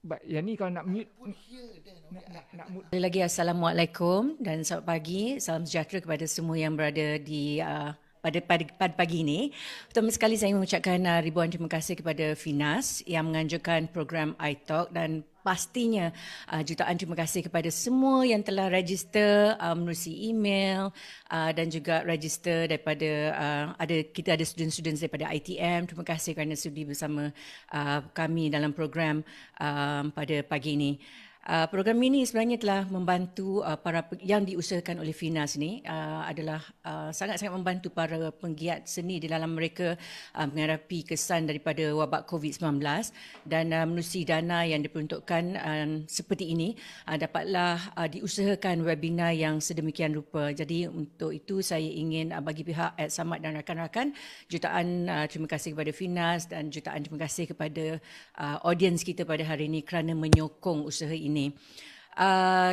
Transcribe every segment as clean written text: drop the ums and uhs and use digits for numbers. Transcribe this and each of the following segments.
Yang ni kalau nak mute, nak mute. Sekali lagi Assalamualaikum dan selamat pagi. Salam sejahtera kepada semua yang berada di pada pagi ini. Pertama sekali saya mengucapkan ribuan terima kasih kepada Finas yang menganjurkan program iTalk, dan pastinya jutaan terima kasih kepada semua yang telah register menerusi email dan juga register daripada kita ada student-student daripada ITM. Terima kasih kerana sudi bersama kami dalam program pada pagi ini. Program ini sebenarnya telah membantu para yang diusahakan oleh Finas ni adalah sangat-sangat membantu para penggiat seni di dalam mereka menghadapi kesan daripada wabak COVID-19, dan menerusi dana yang diperuntukkan seperti ini dapatlah diusahakan webinar yang sedemikian rupa. Jadi untuk itu saya ingin bagi pihak Samad dan rakan-rakan jutaan terima kasih kepada Finas dan jutaan terima kasih kepada audiens kita pada hari ini kerana menyokong usaha ini.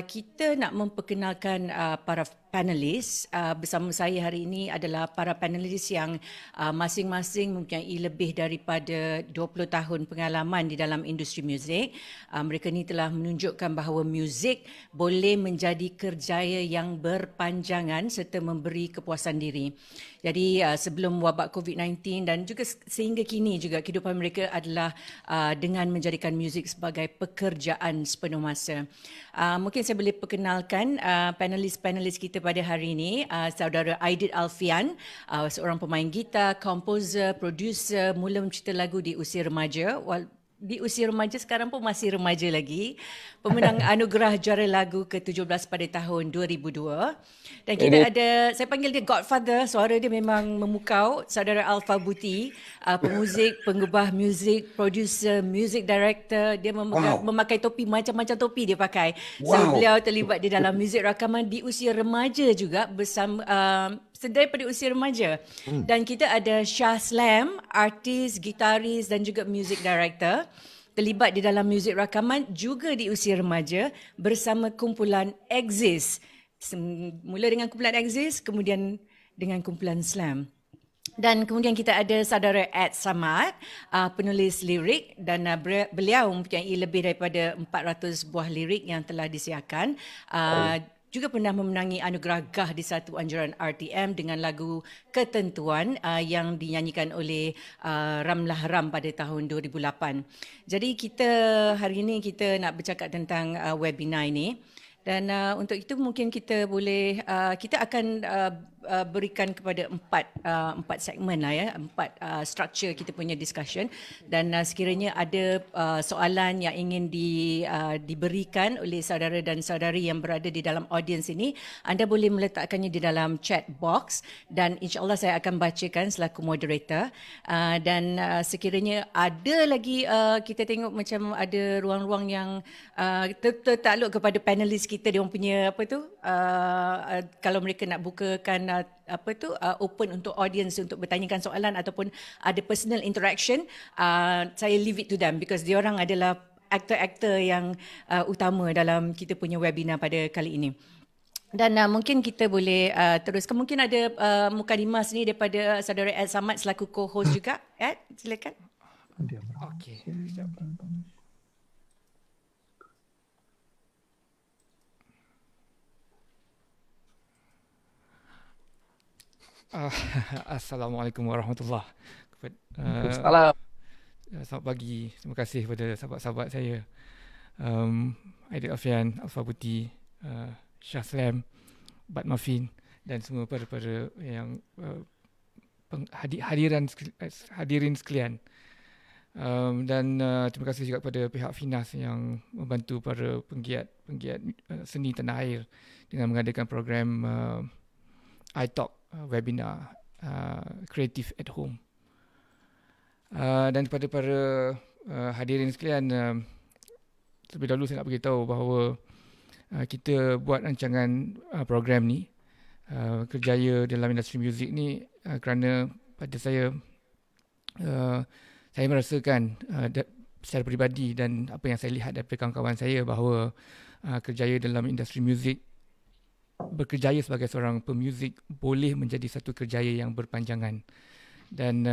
Kita nak memperkenalkan para panelis. Bersama saya hari ini adalah para panelis yang masing-masing mempunyai lebih daripada 20 tahun pengalaman di dalam industri muzik. Mereka ni telah menunjukkan bahawa muzik boleh menjadi kerjaya yang berpanjangan serta memberi kepuasan diri. Jadi sebelum wabak COVID-19 dan juga sehingga kini juga kehidupan mereka adalah dengan menjadikan muzik sebagai pekerjaan sepenuh masa. Mungkin saya boleh perkenalkan panelis-panelis kita pada hari ini. Saudara Aidit Alfian, seorang pemain gitar, komposer, producer, mula mencipta lagu di usia remaja. Di usia remaja, sekarang pun masih remaja lagi. Pemenang anugerah juara lagu ke-17 pada tahun 2002. Dan kita ada, saya panggil dia Godfather, suara dia memang memukau, saudara Alpha Buti, pemuzik, pengubah muzik, producer, music director. Dia memakai topi, macam-macam topi dia pakai. So beliau terlibat di dalam muzik rakaman di usia remaja juga bersama daripada usia remaja. Dan kita ada Shah Slam, artis, gitaris dan juga music director, terlibat di dalam muzik rakaman juga di usia remaja bersama kumpulan Exist. Mula dengan kumpulan Exist, kemudian dengan kumpulan Slam. Dan kemudian kita ada saudara Ed Samad, penulis lirik, dan beliau mempunyai lebih daripada 400 buah lirik yang telah disiarkan. Juga pernah memenangi anugerah GAH di satu anjuran RTM dengan lagu Ketentuan yang dinyanyikan oleh Ramlah Ram pada tahun 2008. Jadi hari ini kita nak bercakap tentang webinar ini. Dan untuk itu mungkin kita boleh, kita akan berikan kepada empat segmen lah ya, empat structure kita punya discussion. Dan sekiranya ada soalan yang ingin diberikan oleh saudara dan saudari yang berada di dalam audience ini, anda boleh meletakkannya di dalam chat box dan insyaAllah saya akan bacakan selaku moderator. Dan sekiranya ada lagi, kita tengok macam ada ruang-ruang yang tertakluk kepada panelis kita, dia orang punya kalau mereka nak bukakan open untuk audience untuk bertanyakan soalan ataupun ada personal interaction, saya leave it to them because dia orang adalah aktor-aktor yang utama dalam kita punya webinar pada kali ini. Dan mungkin kita boleh teruskan. Mungkin ada mukadimah sini daripada saudara Ed Samad selaku co-host juga. Ed, silakan. Okey. Assalamualaikum warahmatullahi wabarakatuh. Selamat pagi. Terima kasih kepada sahabat-sahabat saya. Aidit Alfian, Alpha Buti, Shah Slam, Bat Muffin dan semua para yang hadirin sekalian. Dan terima kasih juga kepada pihak Finas yang membantu para penggiat seni tanah air dengan mengadakan program iTalk webinar Creative at Home. Dan kepada para hadirin sekalian, terlebih dahulu saya nak beritahu bahawa kita buat rancangan program ni, kerjaya dalam industri muzik ni, kerana pada saya merasakan secara peribadi dan apa yang saya lihat daripada kawan-kawan saya bahawa kerjaya dalam industri muzik, berkerjaya sebagai seorang pemuzik boleh menjadi satu kerjaya yang berpanjangan. Dan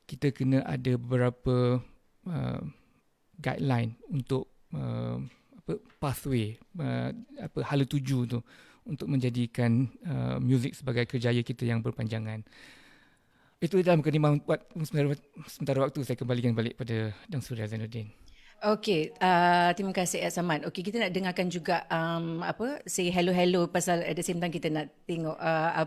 kita kena ada beberapa guideline untuk pathway, hala tuju tu untuk menjadikan muzik sebagai kerjaya kita yang berpanjangan. Itu dalam mukadimah buat sementara waktu. Saya kembalikan balik pada Dang Suria Zainuddin. Okey, terima kasih Samad. Okey, kita nak dengarkan juga say hello pasal at the same time kita nak tengok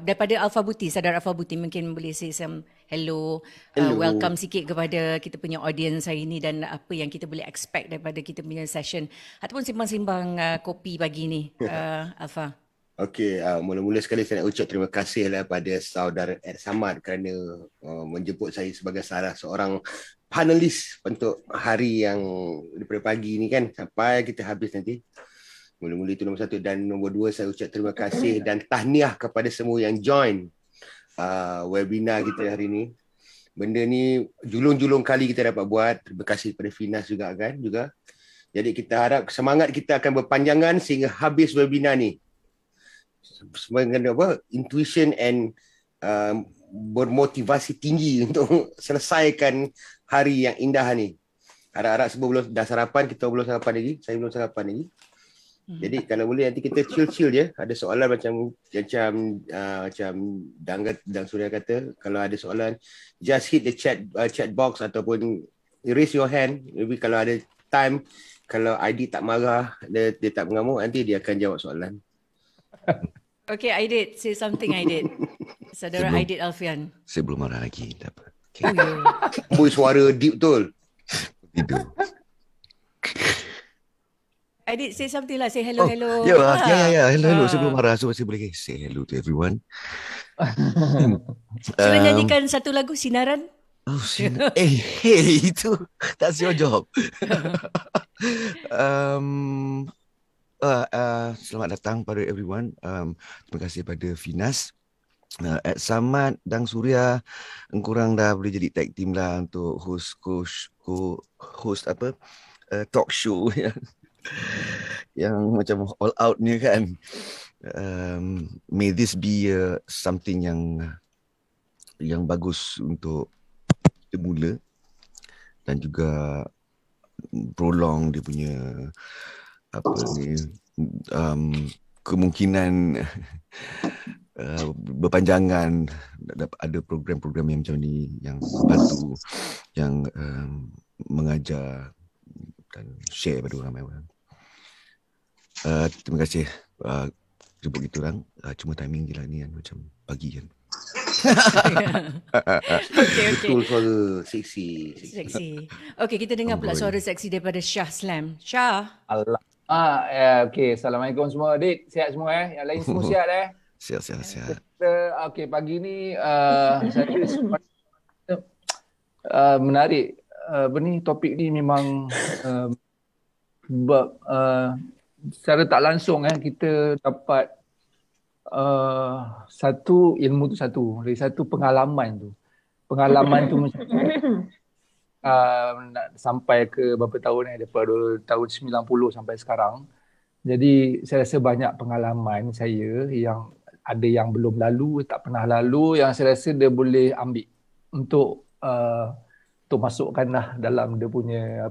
daripada Alpha Buti, Sadar Alpha Buti, mungkin boleh say some hello. Welcome sikit kepada kita punya audience hari ini dan apa yang kita boleh expect daripada kita punya session ataupun simbang-simbang kopi pagi ni, Alpha. Okey, mula-mula sekali saya nak ucap terima kasih pada saudara Ed Samad kerana menjemput saya sebagai salah seorang panelis untuk hari yang daripada pagi ni kan sampai kita habis nanti. Mula-mula itu nombor 1, dan nombor 2 saya ucap terima kasih dan tahniah kepada semua yang join webinar kita hari ni. Benda ni julung-julung kali kita dapat buat. Terima kasih kepada Finas juga kan juga. Jadi kita harap semangat kita akan berpanjangan sehingga habis webinar ni. Semangat intuition and bermotivasi tinggi untuk selesaikan hari yang indah ni. Harap-harap semua belum dah sarapan, kita belum sarapan lagi. Saya belum sarapan lagi. Jadi kalau boleh nanti kita chill-chill je. Ada soalan macam Dang Suria kata, kalau ada soalan just hit the chat box ataupun raise your hand. Maybe kalau ada time, kalau ID tak marah, dia tak mengamuk, nanti dia akan jawab soalan. Okay, Aidit, say something, Aidit. Saudara Aidit Alfian. Saya belum marah lagi. Tak apa. Okay. Boy, suara deep betul. Tidur. Aidit, say something lah. Say hello. Ya. Hello. Saya belum marah. So, saya boleh say hello to everyone. Sudah nyanyikan satu lagu, Sinaran? Oh, hey, itu. That's your job. Selamat datang pada everyone. Terima kasih pada Finas, Ed Samad, Dang Suria. Engkorang dah boleh jadi tag team lah untuk host talk show yang macam all out ni kan. May this be something yang bagus untuk kita mula dan juga prolong dia punya kemungkinan berpanjangan. Ada program-program yang macam ni yang bantu, yang mengajar dan share pada ramai orang. Terima kasih jemput kita orang. Cuma timing je lah ni kan, macam pagi kan. Okay. Betul, suara seksi. Okay, kita dengar pula suara seksi daripada Shah Slam. Shah. Okay. Assalamualaikum semua. Adik, sihat semua Yang lain semua sihat Sihat. Okay, pagi ni saya menarik. Topik ni memang secara tak langsung kita dapat satu ilmu tu dari satu pengalaman tu sampai ke berapa tahun daripada tahun 90 sampai sekarang. Jadi saya rasa banyak pengalaman saya yang ada yang belum lalu, tak pernah lalu, yang saya rasa dia boleh ambil untuk masukkanlah dalam dia punya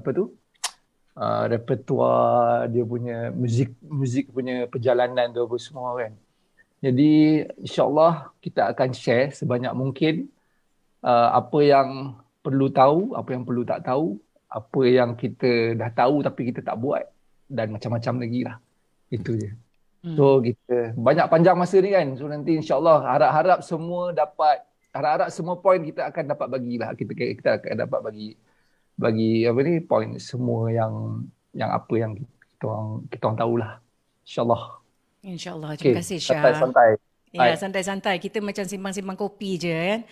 repertoire, dia punya muzik punya perjalanan tu apa semua kan. Jadi insya-Allah kita akan share sebanyak mungkin apa yang perlu tahu, apa yang perlu tak tahu, apa yang kita dah tahu tapi kita tak buat, dan macam-macam lagi lah. Itu je. So kita banyak panjang masa ni kan. So nanti insya-Allah harap-harap semua point kita akan dapat bagilah. Kita akan dapat bagi point semua yang apa yang kita orang tahulah. InsyaAllah. Terima kasih Syah. Santai-santai. Ya, santai-santai. Kita macam simbang-simbang kopi je kan.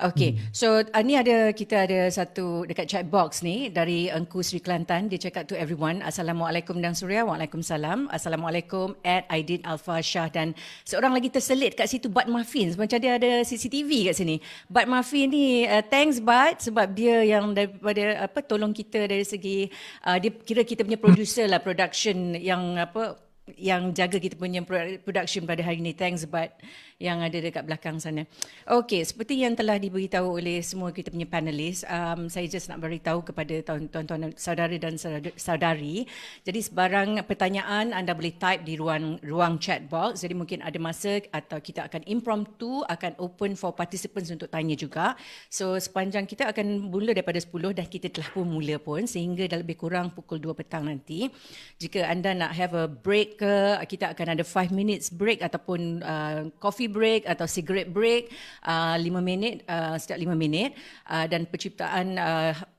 Okay, so ni kita ada satu dekat chat box ni dari Engku Sri Kelantan. Dia cakap to everyone, Assalamualaikum Dang Suria. Waalaikumsalam. Assalamualaikum Aidit Alpha Shah, dan seorang lagi terselit kat situ, Bud Muffin. Macam dia ada CCTV kat sini. Bud Muffin ni, thanks Bud, sebab dia yang daripada tolong kita dari segi dia kira kita punya producer lah, production yang yang jaga kita punya production pada hari ini. Thanks Bud yang ada dekat belakang sana. Okey, seperti yang telah diberitahu oleh semua kita punya panelis, saya just nak beritahu kepada tuan-tuan saudara dan saudari. Jadi sebarang pertanyaan anda boleh type di ruang chat box. Jadi mungkin ada masa atau kita akan impromptu, akan open for participants untuk tanya juga. So sepanjang kita akan mula daripada 10 dan kita telah pun mula pun sehingga dah lebih kurang pukul 2 petang nanti. Jika anda nak have a break ke, kita akan ada 5 minutes break ataupun coffee break atau cigarette break 5 minit, setiap 5 minit, dan penciptaan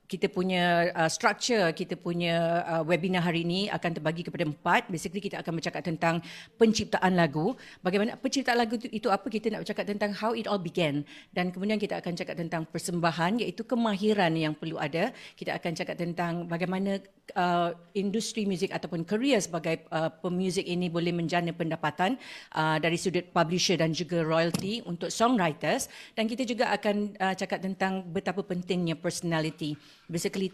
kita punya structure, kita punya webinar hari ini akan terbagi kepada 4. Basically kita akan bercakap tentang penciptaan lagu. Bagaimana penciptaan lagu itu apa, kita nak bercakap tentang how it all began. Dan kemudian kita akan cakap tentang persembahan, iaitu kemahiran yang perlu ada. Kita akan cakap tentang bagaimana industri muzik ataupun career sebagai pemuzik ini boleh menjana pendapatan dari sudut publisher dan juga royalty untuk songwriters. Dan kita juga akan cakap tentang betapa pentingnya personality. Basically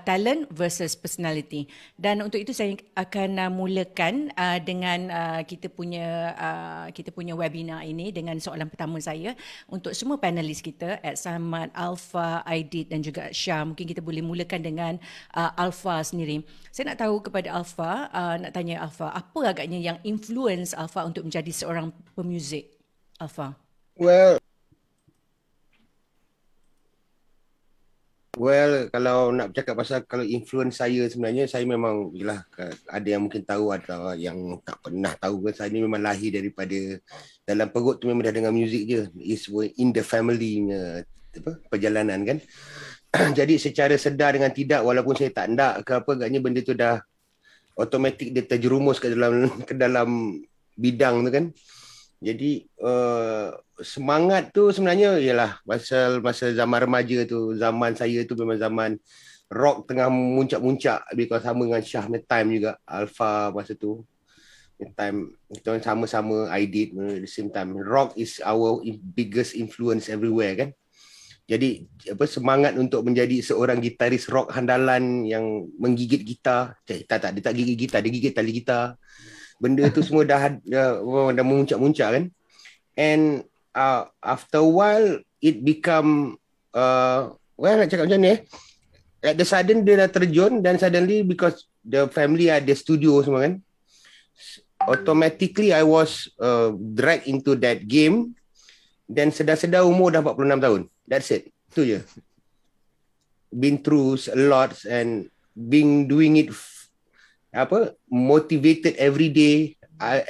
talent versus personality. Dan untuk itu saya akan mulakan dengan kita punya webinar ini dengan soalan pertama saya untuk semua panelis kita, Samad, Alpha, Aidit dan juga Syah. Mungkin kita boleh mulakan dengan Alpha sendiri. Saya nak tahu kepada Alpha, nak tanya Alpha, apa agaknya yang influence Alpha untuk menjadi seorang pemuzik? Alpha. Well, kalau nak bercakap pasal kalau influence saya, sebenarnya saya memang yalah, ada yang mungkin tahu atau yang tak pernah tahu kan, saya ni memang lahir daripada dalam perut tu memang dah dengar muzik je. It's in the family perjalanan kan. Jadi secara sedar dengan tidak, walaupun saya tak nak ke apa, agaknya benda tu dah automatik dia terjerumus ke dalam bidang tu kan. Jadi semangat tu sebenarnya ialah masa zaman remaja tu, zaman saya tu memang zaman rock tengah muncak-muncak, because sama dengan Syah punya time juga, Alpha masa tu time kita sama-sama Aidit at the same time. Rock is our biggest influence everywhere kan. Jadi semangat untuk menjadi seorang gitaris rock handalan yang menggigit gitar. Dia tak gigit gitar, dia gigit tali gitar. Benda tu semua dah memuncak-muncak kan. And after a while it become nak cakap macam ni at the sudden dia dah terjun, dan suddenly because the family ada studio semua kan, automatically I was dragged into that game. Dan sedar-sedar umur dah 46 tahun. That's it. Itu je. Been through a lot and doing it motivated every day.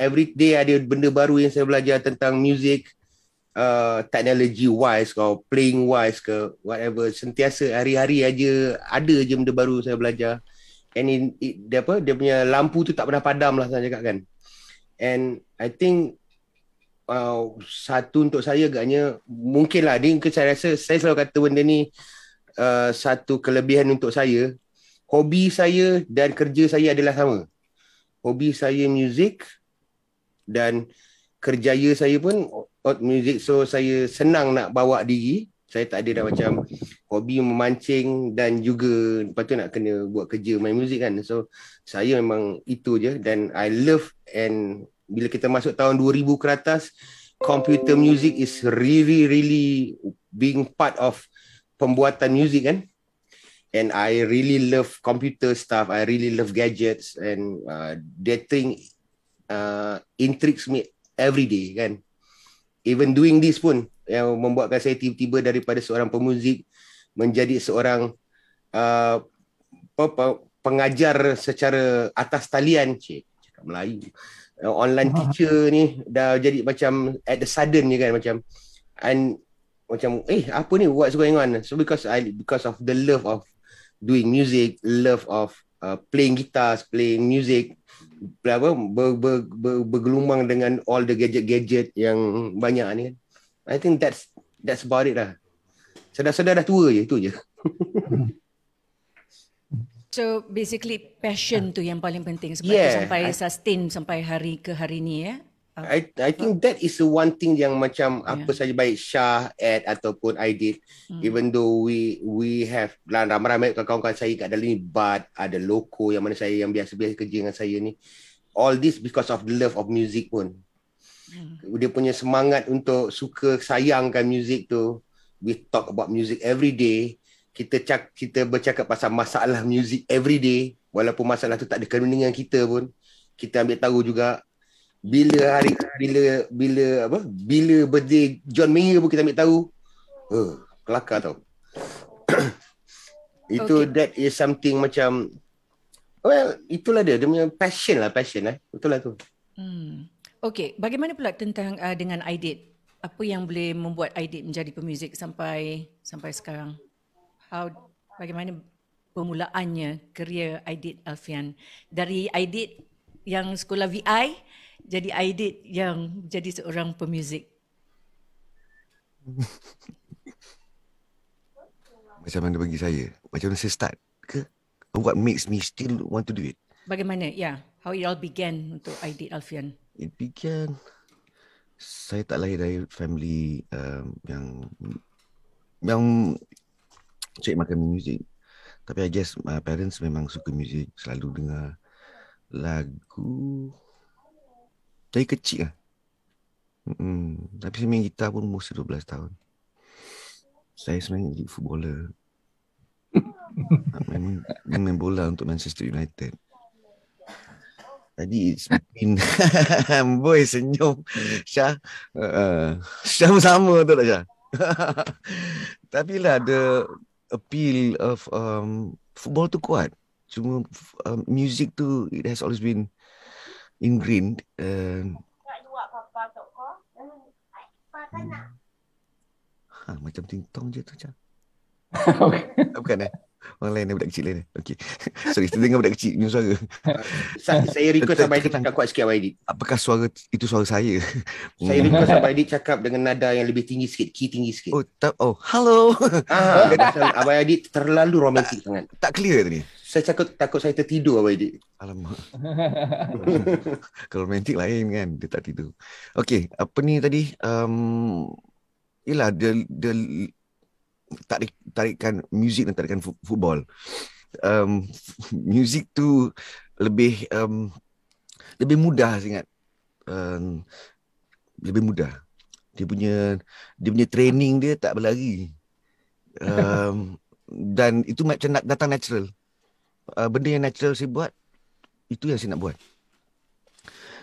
Every day ada benda baru yang saya belajar tentang music, technology wise ke, playing wise ke, whatever. Sentiasa hari-hari aja ada je benda baru saya belajar. And dia punya lampu tu tak pernah padam lah saya cakap kan. And I think satu untuk saya agaknya mungkinlah saya rasa saya selalu kata benda ni satu kelebihan untuk saya. Hobi saya dan kerja saya adalah sama. Hobi saya muzik dan kerjaya saya pun muzik, so saya senang nak bawa diri. Saya tak ada dah macam hobi memancing dan juga lepas tu nak kena buat kerja main muzik kan. So saya memang itu je, dan I love. And bila kita masuk tahun 2000 ke atas, computer music is really being part of pembuatan muzik kan. And I really love computer stuff. I really love gadgets, and that thing intrigues me every day kan. Even doing this pun yang membuatkan saya tiba-tiba daripada seorang pemuzik menjadi seorang pengajar secara atas talian. Cakap Melayu. Online teacher ni dah jadi macam at the sudden je kan, macam apa ni, what's going on. So because of the love of doing music, love of playing guitars, playing music, bergelumang dengan all the gadget-gadget yang banyak ni kan. I think that's about it lah. Sedar-sedar dah tua je, itu je. So basically passion tu yang paling penting sebab tu sampai sustain sampai hari ke hari ni ya. I think that is the one thing yang macam apa saja baik Syah, Ed ataupun Aidit, even though we have ramai-ramai kawan-kawan saya kat dalam ni, Bud, ada Loko yang mana saya yang biasa-biasa kerja dengan saya ni, all this because of the love of music pun. Dia punya semangat untuk suka sayangkan music tu. We talk about music every day. Kita bercakap pasal masalah music every day. Walaupun masalah tu tak ada kena dengan kita pun, kita ambil tahu juga. Bila birthday John Mayer pun kita ambil tahu. Kelakar tau. Itu that is something macam, well, itulah dia punya passion lah. Betul lah tu. Okey, bagaimana pula tentang dengan Aidit? Apa yang boleh membuat Aidit menjadi pemuzik sampai sekarang? Bagaimana permulaannya kerjaya Aidit Alfian? Dari Aidit yang sekolah VI jadi Aidit yang jadi seorang pemuzik. Macam mana bagi saya? Macam mana saya start ke? What makes me still want to do it? Bagaimana? How it all began untuk Aidit Alfian? It began, saya tak lahir dari family yang cik makan muzik. Tapi I guess my parents memang suka muzik, selalu dengar lagu dari kecil lah. Tapi saya main gitar pun umur 12 tahun. Saya sebenarnya jadi footballer. main bola untuk Manchester United. Tadi it's been boy senyum Syah. Syah sama tu tak Syah? Tapi lah the appeal of football tu kuat. Cuma music tu it has always been ingrained. Macam ting-tong je tu Syah. Bukan orang lain, budak kecil lain. Okay. Sorry, kita dengar budak kecil punya suara. Saya request Abang Aidit cakap kuat sikit Abang Aidit. Apakah itu suara saya? Saya request Abang Aidit cakap dengan nada yang lebih tinggi sikit, key tinggi sikit. Hello. Abang Aidit terlalu romantik sangat. Tak clear tadi. Saya takut saya tertidur Abang Aidit. Alamak. Kalau romantik lain kan, dia tak tidur. Okay, apa ni tadi? Yelah, dia tarikan muzik dan tarikan football. Muzik tu lebih mudah saya ingat. Lebih mudah. Dia punya training dia tak berlari. Dan itu macam datang natural. Benda yang natural saya buat, itu yang saya nak buat.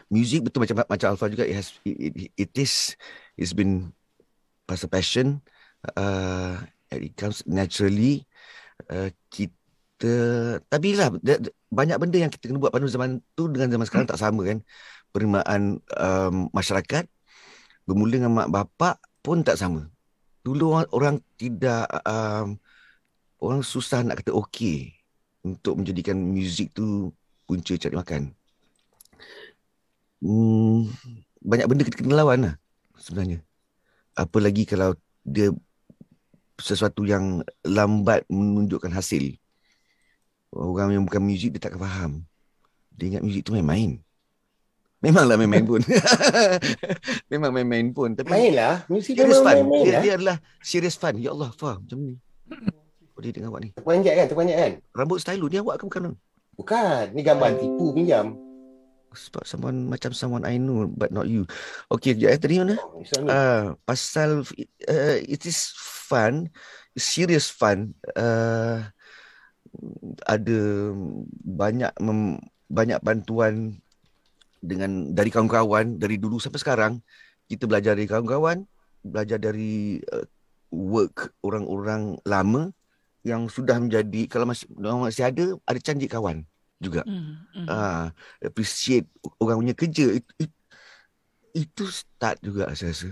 Muzik betul macam Alfa juga, it's been pasal passion. It comes naturally. Tapi lah banyak benda yang kita kena buat pada zaman tu dengan zaman sekarang tak sama kan. Penerimaan masyarakat bermula dengan mak bapak pun tak sama. Dulu orang tidak orang susah nak kata okey untuk menjadikan muzik tu punca cari makan. Banyak benda kita kena lawan lah sebenarnya. Apalagi kalau dia sesuatu yang lambat menunjukkan hasil. Orang yang bukan muzik dia takkan faham. Dia ingat muzik tu main-main. Memanglah main-main pun. Memang main-main pun. Tapi mainlah. Muzik serious fun. Main Dia adalah serious fun. Ya Allah, faham macam ni. Dia dengan awak ni. Terpanjat kan? Rambut stylo ni awak ke bukan? Bukan. Ni gambar tipu pinjam. Sebab someone I know but not you. Okay, tadi mana? Pasal it is fun, serious fun. Ada banyak bantuan dari kawan-kawan dari dulu sampai sekarang. Kita belajar dari kawan-kawan, belajar dari work orang-orang lama yang sudah menjadi, kalau masih ada canggih kawan juga. Appreciate orang punya kerja. Itu start juga saya rasa.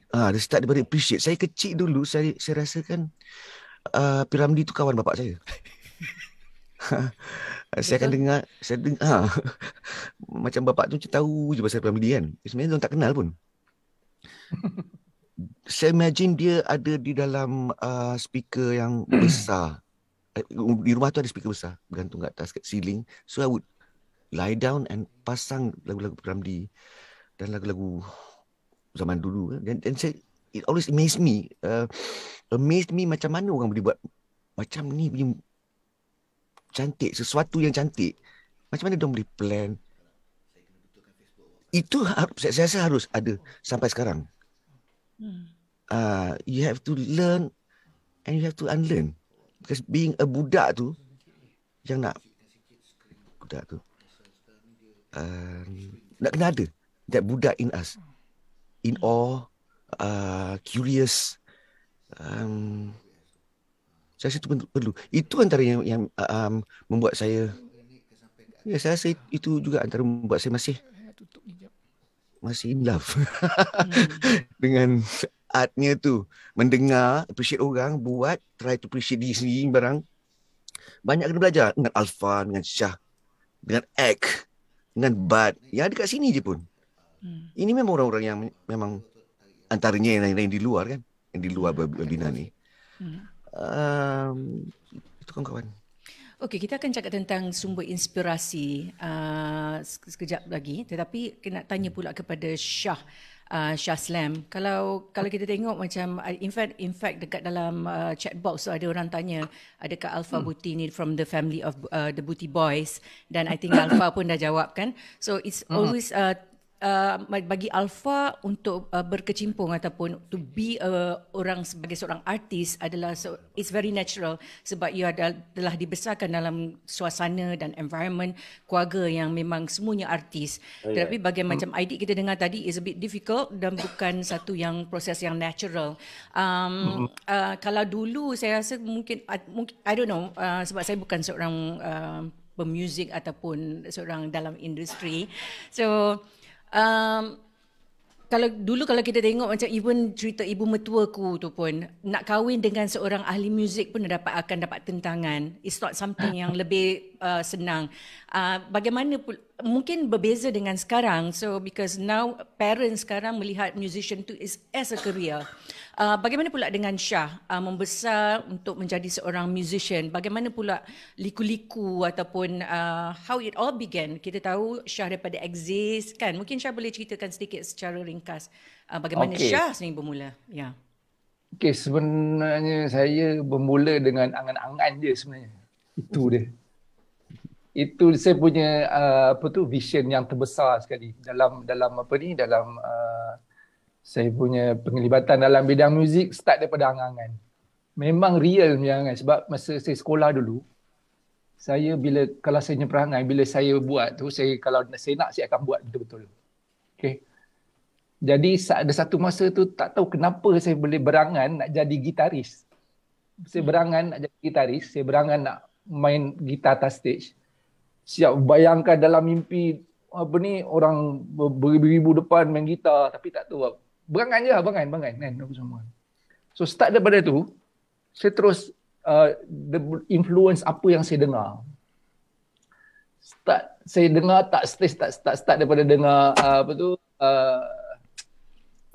Dia start daripada appreciate. Saya kecil dulu, saya rasakan Piramli tu kawan bapak saya. Saya akan dengar macam bapak tu tahu je pasal Piramli kan. Sebenarnya dia tak kenal pun. Saya imagine dia ada di dalam speaker yang besar. Di rumah tu ada speaker besar bergantung kat atas kat ceiling. So I would lie down and pasang lagu-lagu Piramli dan lagu-lagu zaman dulu. Dan it always amazed me. Macam mana orang boleh buat macam ni punya cantik, sesuatu yang cantik Macam mana dia boleh plan? Itu saya rasa harus ada sampai sekarang. You have to learn and you have to unlearn. Because being a budak tu, yang nak budak tu, nak kena ada that budak in us, in awe, curious. Saya rasa itu perlu. Itu antara yang membuat saya, saya rasa itu juga antara membuat saya masih in love dengan artnya tu. Mendengar, appreciate orang, buat, try to appreciate diri sendiri barang. Banyak kena belajar dengan Alfa, dengan Syah, dengan Ek, dengan Bad. Yang ada kat sini je pun. Ini memang orang-orang yang memang antaranya yang lain di luar kan. Yang di luar webinar ni. Itu kawan-kawan. Okey, kita akan cakap tentang sumber inspirasi sekejap lagi. Tetapi nak tanya pula kepada Syah Slam. Kalau kita tengok macam in fact dekat dalam chat box tu ada orang tanya adakah Alpha Booty ni from the family of the Booty Boys, dan I think Alpha pun dah jawab kan. So it's always bagi Alpha untuk berkecimpung ataupun to be orang sebagai seorang artis adalah it's very natural sebab ia telah dibesarkan dalam suasana dan environment keluarga yang memang semuanya artis. Tetapi bagaimana macam Aidit kita dengar tadi is a bit difficult dan bukan satu yang proses yang natural. Kalau dulu saya rasa mungkin I don't know sebab saya bukan seorang pemuzik ataupun seorang dalam industri. So kalau kita tengok macam even cerita ibu mertuaku tu pun nak kahwin dengan seorang ahli muzik pun akan dapat tentangan. It's not something yang lebih senang. Bagaimana mungkin berbeza dengan sekarang. So because now parents sekarang melihat musician tu is as a career. Bagaimana pula dengan Syah membesar untuk menjadi seorang musician? Bagaimana pula liku-liku ataupun how it all began? Kita tahu Syah daripada Exist kan. Mungkin Syah boleh ceritakan sedikit secara ringkas bagaimana Syah sendiri bermula. Ya. Okey, sebenarnya saya bermula dengan angan-angan je sebenarnya. Itu dia. Itu saya punya vision yang terbesar sekali dalam saya punya penglibatan dalam bidang muzik start daripada angan-angan. Memang real punya angan sebab masa saya sekolah dulu, kalau saya punya perangai bila saya buat tu, kalau saya nak saya akan buat betul-betul. Okey. Jadi ada satu masa tu tak tahu kenapa saya boleh berangan nak jadi gitaris. Saya berangan nak jadi gitaris, saya berangan nak main gitar atas stage. Siap bayangkan dalam mimpi orang beribu-ribu depan main gitar tapi tak tahu apa. Berangan kan apa semua. So start daripada tu saya terus influence apa yang saya dengar. Saya dengar start daripada dengar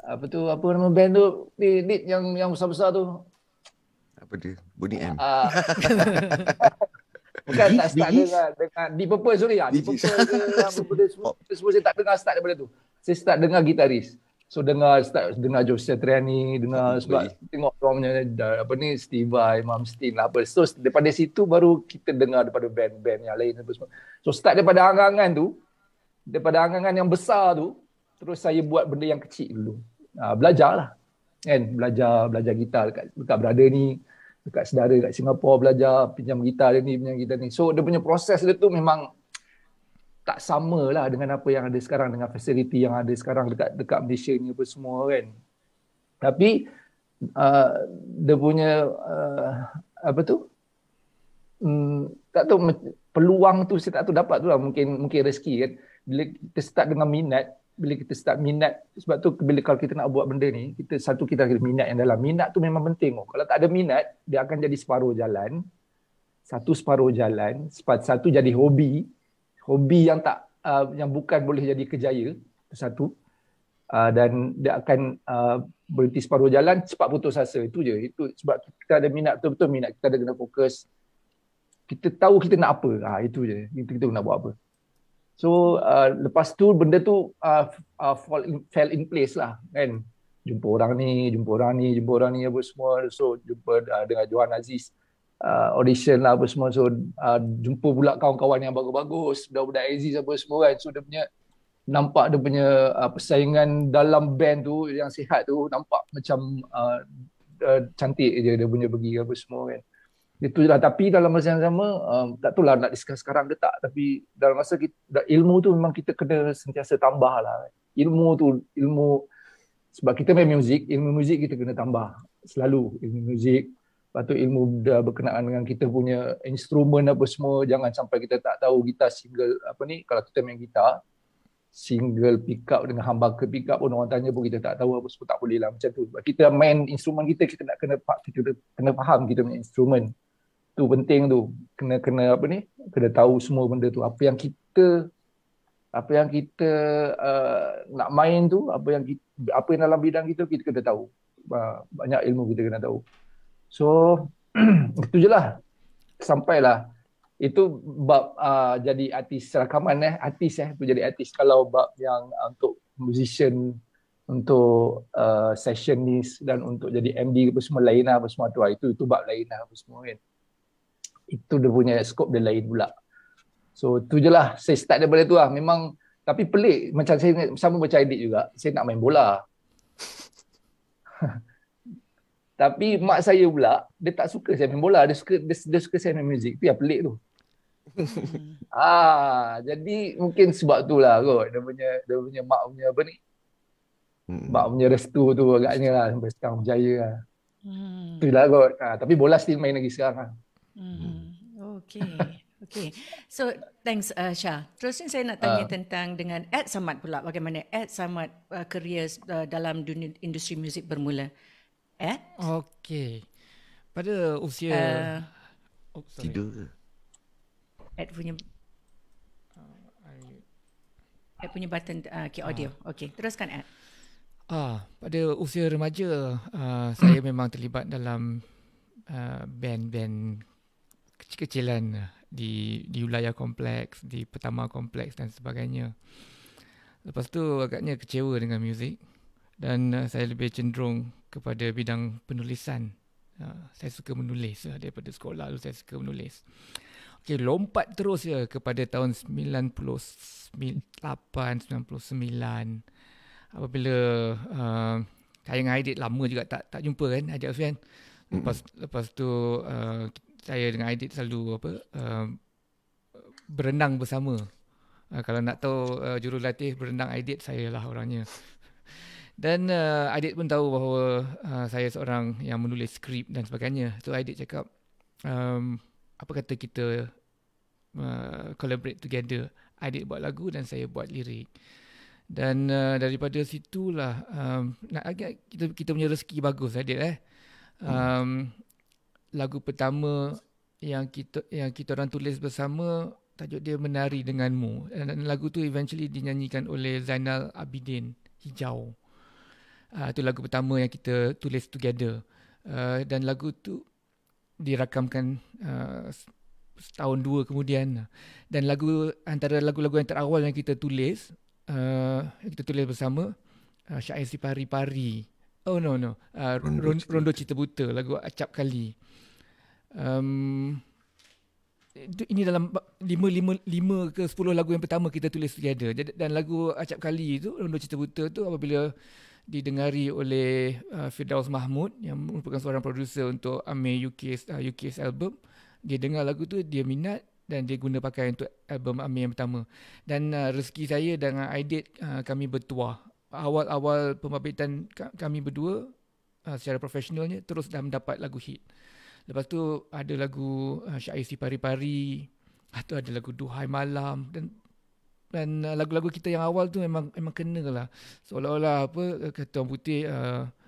apa nama band tu lead yang besar-besar tu. Apa dia? Bunny M. Bukan tak start dengan Deep Purple, sorry lah. Deep Purple semua saya tak dengar start daripada tu. Saya start dengar gitaris. So start dengar Joe Satriani, sebab tengok orang punya Steve Vai, Malmsteen lah apa. So daripada situ baru kita dengar daripada band-band yang lain apa semua. So start daripada angan-angan tu, daripada angan-angan yang besar tu, terus saya buat benda yang kecil dulu. Belajarlah. Kan, belajar gitar dekat brother ni, dekat saudara kat Singapura belajar, pinjam gitar dia ni, pinjam gitar ni. So dia punya proses dia tu memang tak sama lah dengan apa yang ada sekarang, dengan fasiliti yang ada sekarang dekat Malaysia ni apa semua kan. Tapi dia punya tak tahu peluang tu saya tak tahu dapat tu lah, mungkin rezeki kan. Bila kita start dengan minat, sebab tu kalau kita nak buat benda ni, kita ada minat yang dalam. Minat tu memang penting. Kalau tak ada minat, dia akan jadi separuh jalan. Satu jadi hobi yang bukan boleh jadi kerjaya, satu. Dan dia akan berhenti separuh jalan, cepat putus asa. Itu je. Itu sebab kita ada minat, betul-betul minat, kita ada kena fokus. Kita tahu kita nak apa. Itu je. Kita nak buat apa. So lepas tu benda tu fell in place lah kan. Jumpa orang ni apa semua. So jumpa dengan Johan Aziz. audition lah apa semua. So jumpa pula kawan-kawan yang bagus-bagus, budak-budak Aziz apa semua kan. So dia punya nampak dia punya persaingan dalam band tu yang sihat tu nampak macam cantik je dia punya pergi apa semua kan. Itulah, tapi dalam masa yang sama tak tahulah nak discuss sekarang ke tak, tapi dalam masa kita, ilmu tu memang kita kena sentiasa tambah lah. Ilmu sebab kita main muzik, ilmu muzik kita kena tambah selalu, ilmu muzik. Lepas tu ilmu dah berkenaan dengan kita punya instrumen apa semua, jangan sampai kita tak tahu gitar single apa ni, kalau kita main gitar single pick up dengan humbucker pick up pun orang tanya pun kita tak tahu apa semua, tak boleh lah macam tu. Sebab kita main instrumen kita nak kena faham kita punya instrumen. Tu penting tu. Kena apa ni? Kena tahu semua benda tu. Apa yang kita nak main tu, apa yang dalam bidang kita kena tahu. Banyak ilmu kita kena tahu. So itu je lah. Sampailah. Itu bab jadi artis rakaman tu jadi artis. Kalau bab yang untuk musician, untuk sessionist dan untuk jadi MD apa semua lain lah, apa semua tu. Itu bab lain lah apa semua kan. Itu dia punya skop dia lain pula. So tu je lah. Saya start daripada tu lah. Memang, tapi pelik. Macam saya sama macam Adik juga. Saya nak main bola. Tapi mak saya pula, dia tak suka saya main bola. Dia suka saya main muzik. Itu yang pelik tu. Jadi mungkin sebab tu lah kot. Dia punya mak punya apa ni? Mak punya restu tu agaknya lah. Sampai sekarang berjaya lah. Itulah kot. Tapi bola still main lagi sekarang lah. Okay. So thanks Syah. Terusnya saya nak tanya tentang dengan Ed Samad pula. Bagaimana Ed Samad career dalam dunia industri muzik bermula? Ed? Okay. Pada usia tidur. Ed punya button key audio. Okay, teruskan Ed. Pada usia remaja saya memang terlibat dalam band-band kecil-kecilan di wilayah kompleks, di Pertama Kompleks dan sebagainya. Lepas tu agaknya kecewa dengan muzik dan saya lebih cenderung kepada bidang penulisan. Saya suka menulis daripada sekolah dulu saya suka menulis. Okey, lompat terus kepada tahun 98, 99 apabila saya dengan Aidit lama juga tak jumpa kan, Aidit Alfian. Lepas tu saya dengan Aidit selalu berenang bersama. Kalau nak tahu jurulatih berenang Aidit, saya lah orangnya. Dan Aidit pun tahu bahawa saya seorang yang menulis skrip dan sebagainya. So Aidit cakap, apa kata kita collaborate together. Aidit buat lagu dan saya buat lirik. Dan daripada situlah kita punya rezeki bagus Aidit lagu pertama yang kita orang tulis bersama, tajuk dia Menari Denganmu, dan lagu tu eventually dinyanyikan oleh Zainal Abidin, Hijau. Itu lagu pertama yang kita tulis together, dan lagu tu dirakamkan setahun dua kemudian. Dan antara lagu-lagu yang terawal yang kita tulis bersama, Syair Si Pari-Pari, Rondo Cita Buta, lagu Acap Kali. Ini dalam 5 ke 10 lagu yang pertama kita tulis together. Dan lagu Acap Kali itu, Rondo Cita Buta tu, apabila didengari oleh Firdaus Mahmud yang merupakan seorang producer untuk Amir UK's album, dia dengar lagu tu, dia minat dan dia guna pakai untuk album Amir yang pertama. Dan rezeki saya dengan Aidit, kami bertuah. Awal-awal pembabitan kami berdua secara profesionalnya terus dah mendapat lagu hit. Lepas tu ada lagu Syair Si Pari-Pari, tu ada lagu Duhai Malam, dan lagu-lagu kita yang awal tu memang kena lah. Seolah-olah kata orang putih,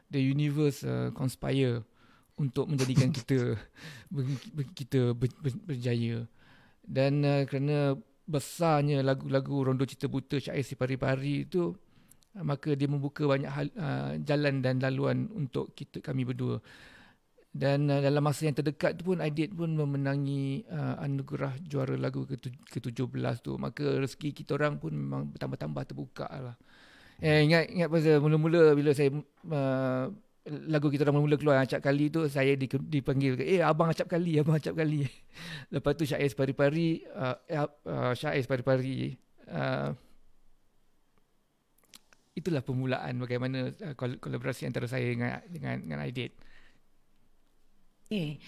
the universe conspire untuk menjadikan kita berjaya. Dan kerana besarnya lagu-lagu Rondo Cita Buta, Syair Si Pari-Pari itu, maka dia membuka banyak jalan dan laluan untuk kami berdua. Dan dalam masa yang terdekat tu pun Aidit pun memenangi anugerah juara lagu ke-17 tu. Maka rezeki kita orang pun memang bertambah-tambah terbuka lah. Ingat pasal mula-mula bila saya lagu kita dah mula keluar Acap Kali tu, saya dipanggil abang Acap Kali. Lepas tu Syaiz Pari-Pari, Syaiz Pari-Pari, itulah permulaan bagaimana kolaborasi antara saya dengan Aidit. Okay.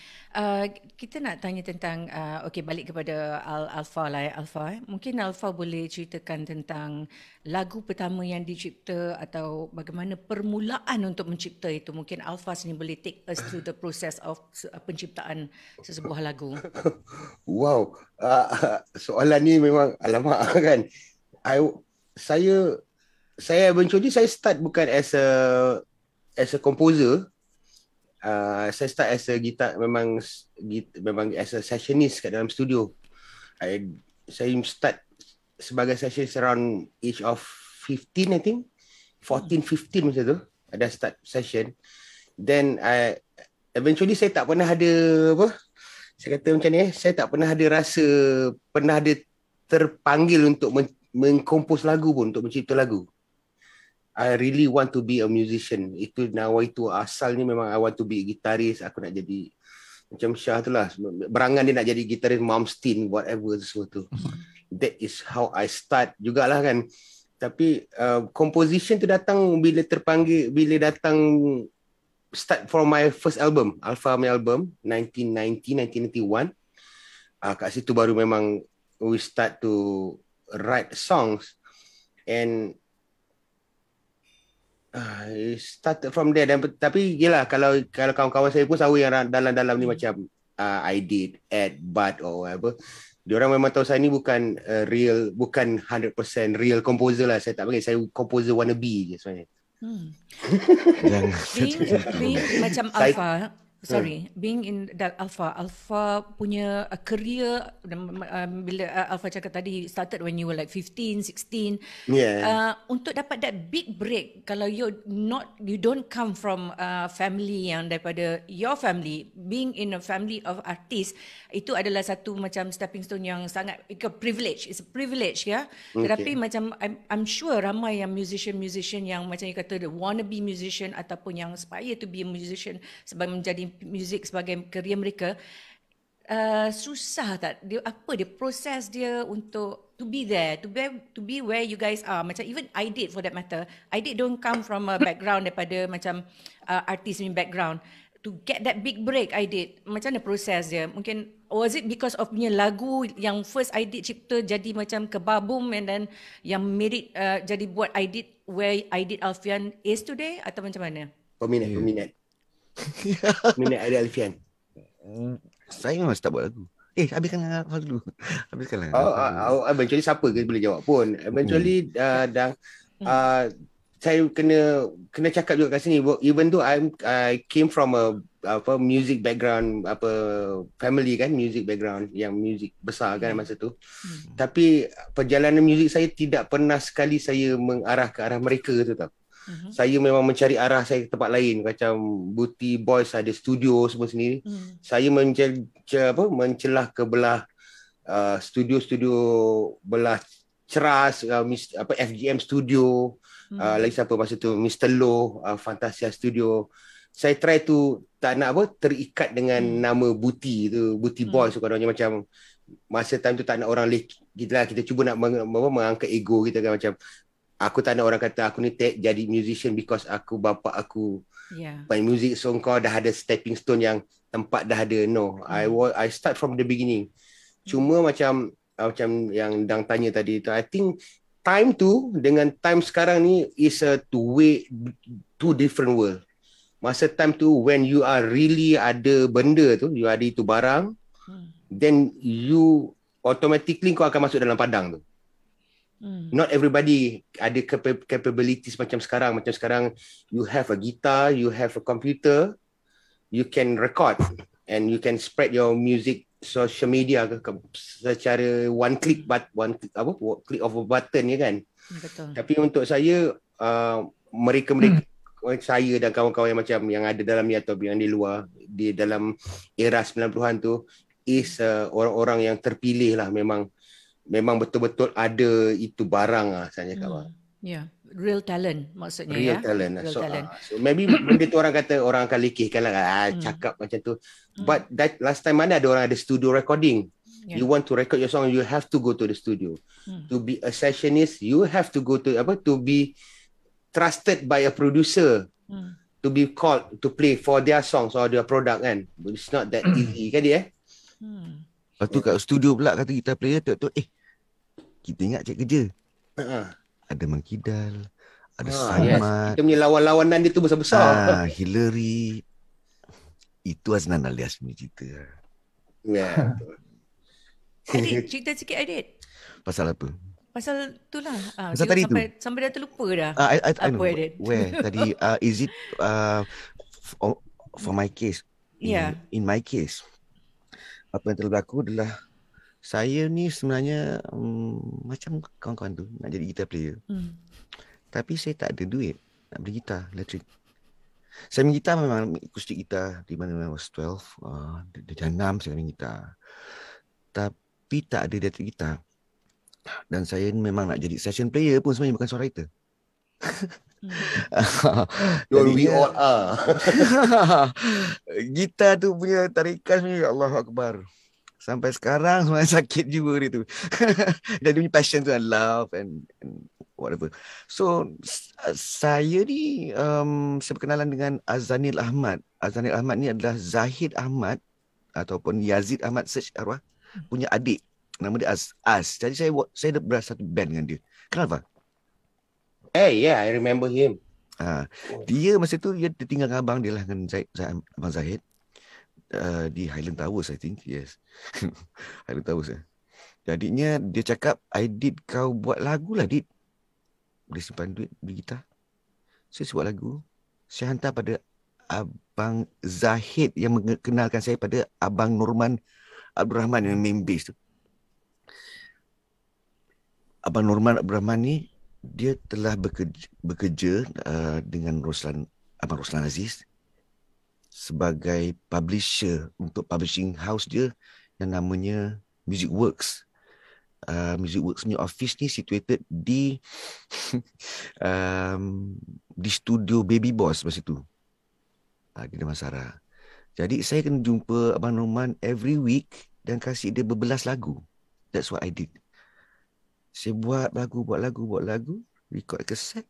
Kita nak tanya tentang, balik kepada Alpha lah. Alpha, mungkin Alpha boleh ceritakan tentang lagu pertama yang dicipta atau bagaimana permulaan untuk mencipta itu. Mungkin Alpha sendiri boleh take us through the process of penciptaan sesebuah lagu. Wow, soalan ni memang alamak kan. Saya eventually saya start bukan as a composer. Saya start as a gitar, memang as a sessionist kat dalam studio. Saya start sebagai sessionist around age of 15, I think 14-15 macam tu, ada start session. Then eventually saya tak pernah ada saya kata macam ni, saya tak pernah ada rasa pernah ada terpanggil untuk mengkompos lagu pun, untuk mencipta lagu. I really want to be a musician. Itu asalnya memang I want to be a guitarist. Aku nak jadi macam Syah tu lah. Berangan dia nak jadi gitaris Malmsteen, whatever semua tu. That is how I start jugalah kan. Tapi composition tu datang bila datang start from my first album, Alpha my album, 1991. Kat situ baru memang we start to write songs. And started from there. Tapi yelah, kalau kawan-kawan saya pun tahu yang dalam ni macam I did, Ed, Bud or whatever, diorang memang tahu saya ni bukan bukan 100% real composer lah. Saya tak panggil, saya composer wannabe je sebenarnya. Being macam Alpha, being in that Alpha punya career, bila Alpha cakap tadi started when you were like 15, 16. Untuk dapat that big break, kalau you don't come from a family yang daripada your family, being in a family of artists, itu adalah satu macam stepping stone yang sangat privilege. It's a privilege, ya. Okay. Tetapi macam I'm sure ramai yang musician yang macam you kata the wannabe musician ataupun yang aspire to be a musician sebab menjadi music sebagai kerjaya mereka, susah tak dia proses dia untuk to be there, to be where you guys are. Macam even I did, for that matter, I did don't come from a background daripada macam artist in background. To get that big break, I did, macam mana proses dia? Mungkin was it because of punya lagu yang first I did cipta jadi macam kebabum, and then yang made it jadi buat I did where I did Alfian is today, atau macam mana? Peminat Minat ada Alfian. Saya memang start buat lagu. Habiskan Alfa dulu. Habiskanlah. Eventually siapa ke boleh jawab pun. Eventually saya kena cakap juga kat sini, even though I came from a music background, family kan, music background yang music besar kan masa tu. Tapi perjalanan muzik saya tidak pernah sekali saya mengarah ke arah mereka tu tau. Saya memang mencari arah saya ke tempat lain. Macam Booty Boys ada studio semua sendiri. Saya mencelah ke belah studio belah Ceras, FGM Studio, lagi siapa masa tu, Mr. Low, Fantasia Studio. Saya try tu tak nak terikat dengan nama Booty tu, Booty Boys tu. Kadang macam masa time tu tak nak orang kita cuba nak mengangkat ego kita kan, macam aku tak nak orang kata aku ni jadi musician because bapa aku main music, so kau dah ada stepping stone yang tempat dah ada. No, I start from the beginning. Cuma macam yang Dang tanya tadi tu, I think time tu dengan time sekarang ni is two different world. Masa time tu when you are really ada benda tu, you ada itu barang, then you automatically kau akan masuk dalam padang tu. Not everybody ada capabilities macam sekarang. Macam sekarang you have a guitar, you have a computer, you can record and you can spread your music social media secara one click click of a button ya kan. Betul. Tapi untuk saya mereka saya dan kawan-kawan yang macam yang ada dalam ni atau yang di luar, di dalam era 90-an tu is orang-orang yang terpilih lah, memang betul-betul ada itu barang lah saya cakap. Ya, real talent maksudnya Real ya. talent. Real talent. So maybe benda tu orang kata orang akan lekehkan lah, cakap macam tu. But that last time mana ada orang ada studio recording. Yeah. You want to record your song, you have to go to the studio. To be a sessionist, you have to go to to be trusted by a producer. To be called to play for their songs or their product kan. But it's not that easy kan dia Lepas tu kat studio pula kata kita player tu kita ingat cek kerja. Ada Mangkidal, ada Samad. Kita punya lawan-lawanan dia tu besar-besar. Hillary. Itu Aznan Alias punya cerita. Ya. Adit, cerita sikit Adit. Pasal apa? Pasal tu lah. Pasal tadi sampai dah terlupa dah. I know. Adit? Where? Tadi, is it for my case? Yeah. In my case, apa yang telah berlaku adalah saya ni sebenarnya macam kawan-kawan tu nak jadi guitar player. Tapi saya tak ada duit nak beli gitar elektrik. Saya main gitar memang akustik gitar di mana I was 12. Dia 6 saya main gitar. Tapi tak ada elektrik gitar. Dan saya memang nak jadi session player pun sebenarnya bukan songwriter. We all are. Gitar tu punya tarikan sebenarnya Allahu Akbar. Sampai sekarang sebenarnya sakit jiwa dia tu. Dan dia punya passion tu and love and whatever. So saya ni saya berkenalan dengan Azanil Ahmad. Azanil Ahmad ni adalah Zahid Ahmad ataupun Yazid Ahmad Search Arwah punya adik. Nama dia Az. Jadi saya dah berasa satu band dengan dia. Kenapa? Yeah, I remember him. Dia masa tu dia tinggal dengan abang dia lah dengan Abang Zahid. Di Highland Towers I think. Yes. Highland Towers. Jadinya dia cakap, Did kau buat lagu lah Did. Boleh simpan duit beli gitar. Saya buat lagu. Saya hantar pada Abang Zahid yang mengenalkan saya pada Abang Norman Abdul Rahman yang main bass tu. Abang Norman Abdul Rahman ni dia telah bekerja dengan Abang Roslan Aziz sebagai publisher untuk publishing house dia yang namanya Music Works. Music Works punya office ni situated di di studio Baby Boss masa tu. Di Damansara. Jadi saya kena jumpa Abang Norman every week dan kasih dia berbelas lagu. That's what I did. Saya buat lagu, record kaset,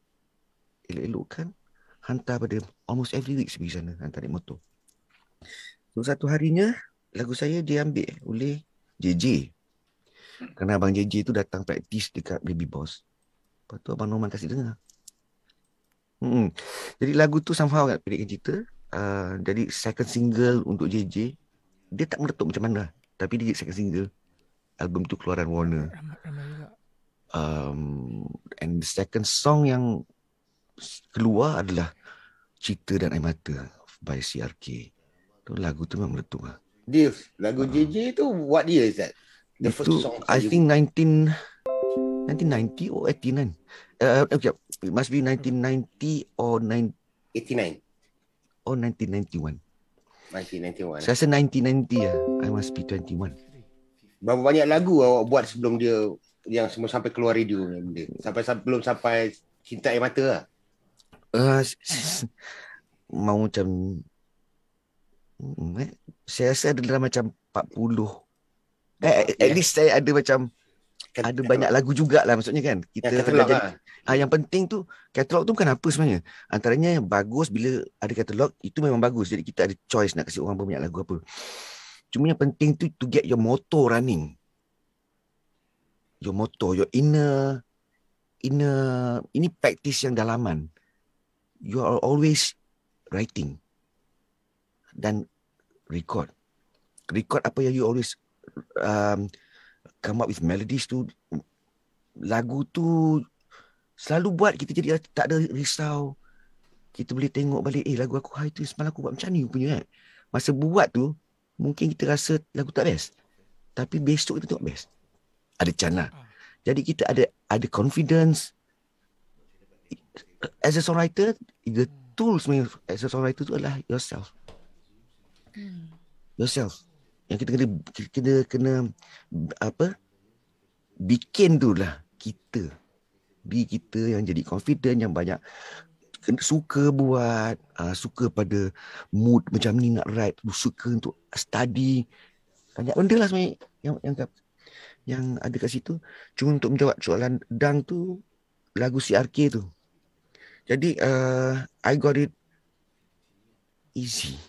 elok-elokkan, hantar pada almost every week saya pergi sana, hantar naik motor. So satu harinya, lagu saya diambil oleh JJ. Kerana Abang JJ tu datang praktis dekat Baby Boss. Lepas tu Abang Norman kasih dengar. Jadi lagu tu somehow kat pendekkan cerita. Jadi second single untuk JJ. Dia tak meletup macam mana. Tapi dia second single. Album tu keluaran Warner. Ramai juga. And the second song yang keluar adalah Cita dan Air Mata by CRK. Tu lagu tu memang meletup lah. Div, lagu JJ tu what year is that? The Itu, first song I think 1990 or 89. Okay, it must be 1990 or 89. or 1991. 1991. Saya rasa 1990 lah. I must be 21. Berapa banyak lagu awak buat sebelum dia yang semua sampai keluar radio benda? Belum sampai Cinta Air Mata lah. Mau macam saya rasa adalah macam 40. At least saya ada macam ada banyak lagu jugalah maksudnya kan. Kita katalog jadi, yang penting tu katalog tu bukan apa sebenarnya. Antaranya yang bagus bila ada katalog itu memang bagus. Jadi kita ada choice nak kasi orang banyak lagu apa. Cuma yang penting tu to get your motor running. Your motor, your inner ini practice yang dalaman. You are always writing dan record apa yang you always come up with melodies tu. Lagu tu selalu buat kita jadi tak ada risau. Kita boleh tengok balik lagu aku hari tu semalam aku buat macam ni punya kan. Masa buat tu mungkin kita rasa lagu tak best, tapi besok kita tengok best. Ada chance lah. Jadi kita ada confidence. As a songwriter, the tools as a songwriter tu adalah yourself. Yourself. Yang kita kena apa? Bikin tu lah kita. diri kita, yang jadi confident, yang banyak suka buat, suka pada mood macam ni nak write, suka untuk study. Banyak benda lah sebenarnya yang ada kat situ. Cuma untuk menjawab soalan Dang tu, lagu CRK tu. Jadi I got it easy.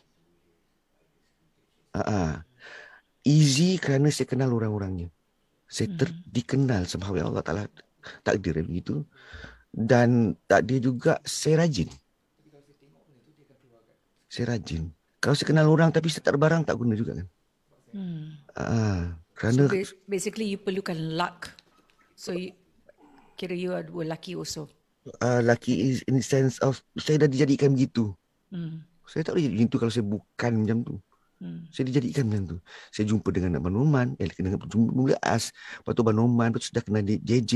Easy kerana saya kenal orang-orangnya. Saya dikenal somehow, Allah Ta'ala takdir begitu. Dan takdir juga saya rajin. Kalau saya kenal orang tapi saya tak ada barang, tak guna juga kan. Kerana So basically you perlukan luck. So kira you were lucky also. lucky is in the sense of saya dah dijadikan begitu. Saya tak boleh jadi begitu kalau saya bukan macam tu. Saya dijadikan macam tu. Saya jumpa dengan Abang Norman, dengan jumpa As, lepas tu Abang Norman, lepas tu sudah kenal JJ.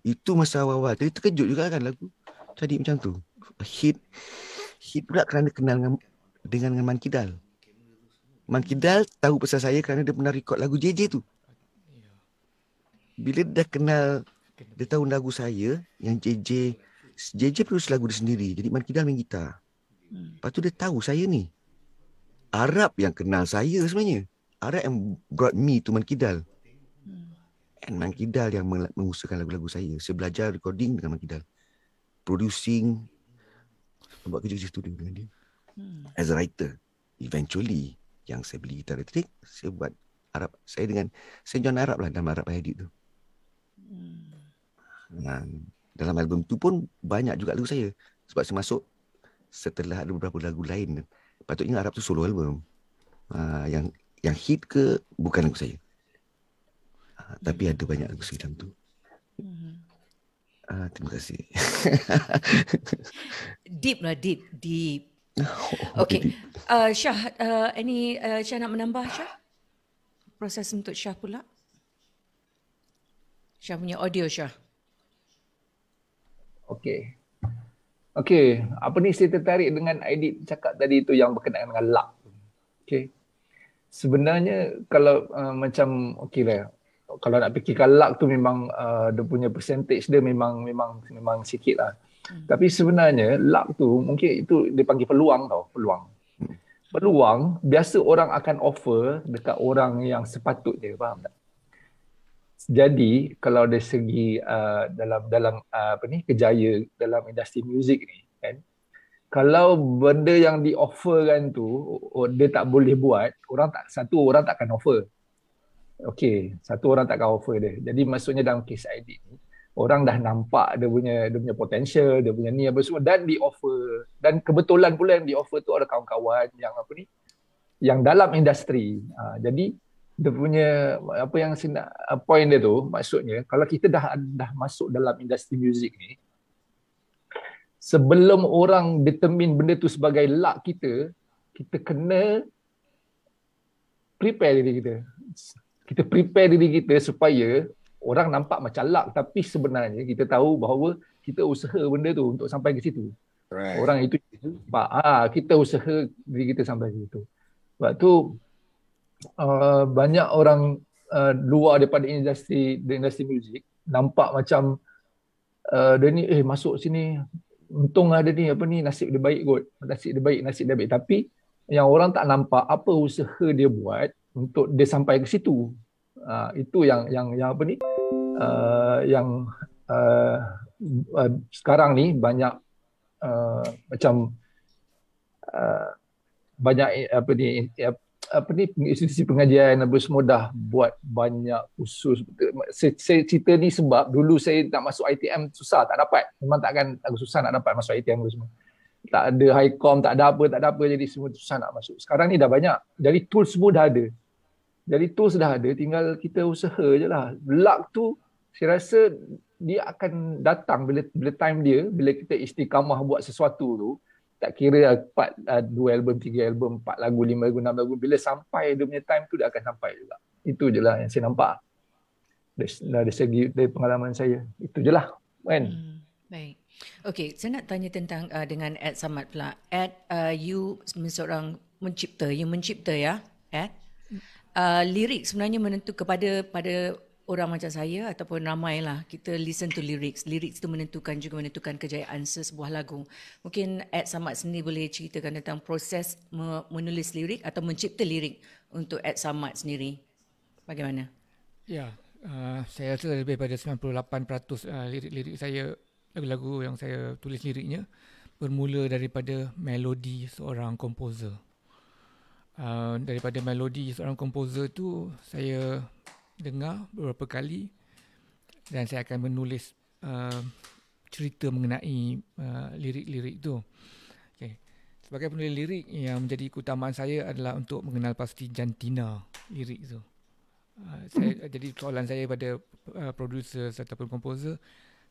Itu masa awal-awal. Jadi terkejut juga kan lagu jadi macam tu. Hit pula kerana kenal dengan Man Kidal. Man Kidal tahu pasal saya kerana dia pernah rekod lagu JJ tu. Bila dia kenal, dia tahu lagu saya yang JJ produce lagu dia sendiri. Jadi Man Kidal main gitar. Lepas tu dia tahu saya ni Arab yang kenal saya sebenarnya. Arab yang brought me to Man Kidal. And Man Kidal yang mengusahakan lagu-lagu saya. Saya belajar recording dengan Man Kidal. Producing. Buat kerja di studio dengan dia. As a writer. Eventually, yang saya beli gitar elektrik, saya buat Arab. Saya join Arab lah dalam Arab Edit tu. Dalam album tu pun banyak juga lagu saya. Sebab saya masuk setelah ada beberapa lagu lain. Patutnya Arab tu solo album. Yang hit ke bukan lagu saya. Tapi ada banyak lagu saya dalam tu. Terima kasih. Deep. Okay. Syah, Syah nak menambah, Syah? Proses untuk Syah pula. Syah punya audio, Syah. Okay, apa ni saya tertarik dengan Aidit cakap tadi tu yang berkenaan dengan luck. Okay. Sebenarnya kalau macam lah, kalau nak fikirkan luck tu memang dia punya percentage dia memang sikit lah. Tapi sebenarnya luck tu mungkin itu dipanggil peluang tau, peluang biasa orang akan offer dekat orang yang sepatutnya, faham tak? Jadi kalau dari segi dalam kejaya dalam industri muzik ni kan, kalau benda yang di-offerkan tu dia tak boleh buat, satu orang takkan offer. Okey, satu orang takkan offer dia. Jadi maksudnya dalam kes ID ni, orang dah nampak dia punya potential, dia punya ni apa semua dan di-offer. Dan kebetulan pula yang di-offer tu ada kawan-kawan yang dalam industri. Jadi dia punya apa yang point dia tu maksudnya kalau kita dah masuk dalam industri muzik ni, sebelum orang determine benda tu sebagai luck kita kena prepare diri kita. Kita prepare diri kita supaya orang nampak macam luck tapi sebenarnya kita tahu bahawa kita usaha benda tu untuk sampai ke situ. Right. Orang itu kita usaha diri kita sampai ke situ. Sebab tu banyak orang luar daripada industri muzik nampak macam dia ni masuk sini untung ada ni nasib dia baik kot, nasib dia baik tapi yang orang tak nampak apa usaha dia buat untuk dia sampai ke situ. Itu yang sekarang ni banyak banyak institusi pengajian semua dah buat banyak khusus. Saya cerita ni sebab dulu saya nak masuk ITM susah, tak dapat. Memang takkan susah nak dapat masuk ITM semua. Tak ada Highcom, tak ada apa jadi semua susah nak masuk. Sekarang ni dah banyak. Jadi tools semua dah ada. Tinggal kita usaha je lah. Luck tu saya rasa dia akan datang bila time dia, bila kita istiqamah buat sesuatu tu. Tak kira 2 album, 3 album, 4 lagu, 5 lagu, 6 lagu. Bila sampai dia punya time tu dia akan sampai juga. Itu je lah yang saya nampak. Dari segi dari pengalaman saya. Itu je lah kan. Baik. Okey, saya nak tanya tentang dengan Ed Samad pula. Ed, you seorang mencipta ya, Ed? Lirik sebenarnya menentu pada orang macam saya ataupun ramailah kita listen to lyrics. Lyrics itu menentukan kejayaan sebuah lagu. Mungkin Ed Samad sendiri boleh ceritakan tentang proses menulis lirik atau mencipta lirik untuk Ed Samad sendiri. Bagaimana? Ya, saya rasa lebih pada 98% lirik-lirik saya, lagu-lagu yang saya tulis liriknya bermula daripada melodi seorang komposer. Daripada melodi seorang komposer tu saya dengar beberapa kali dan saya akan menulis cerita mengenai lirik-lirik tu. Okay. Sebagai penulis lirik, yang menjadi keutamaan saya adalah untuk mengenal pasti jantina lirik tu. Jadi soalan saya pada producer ataupun komposer,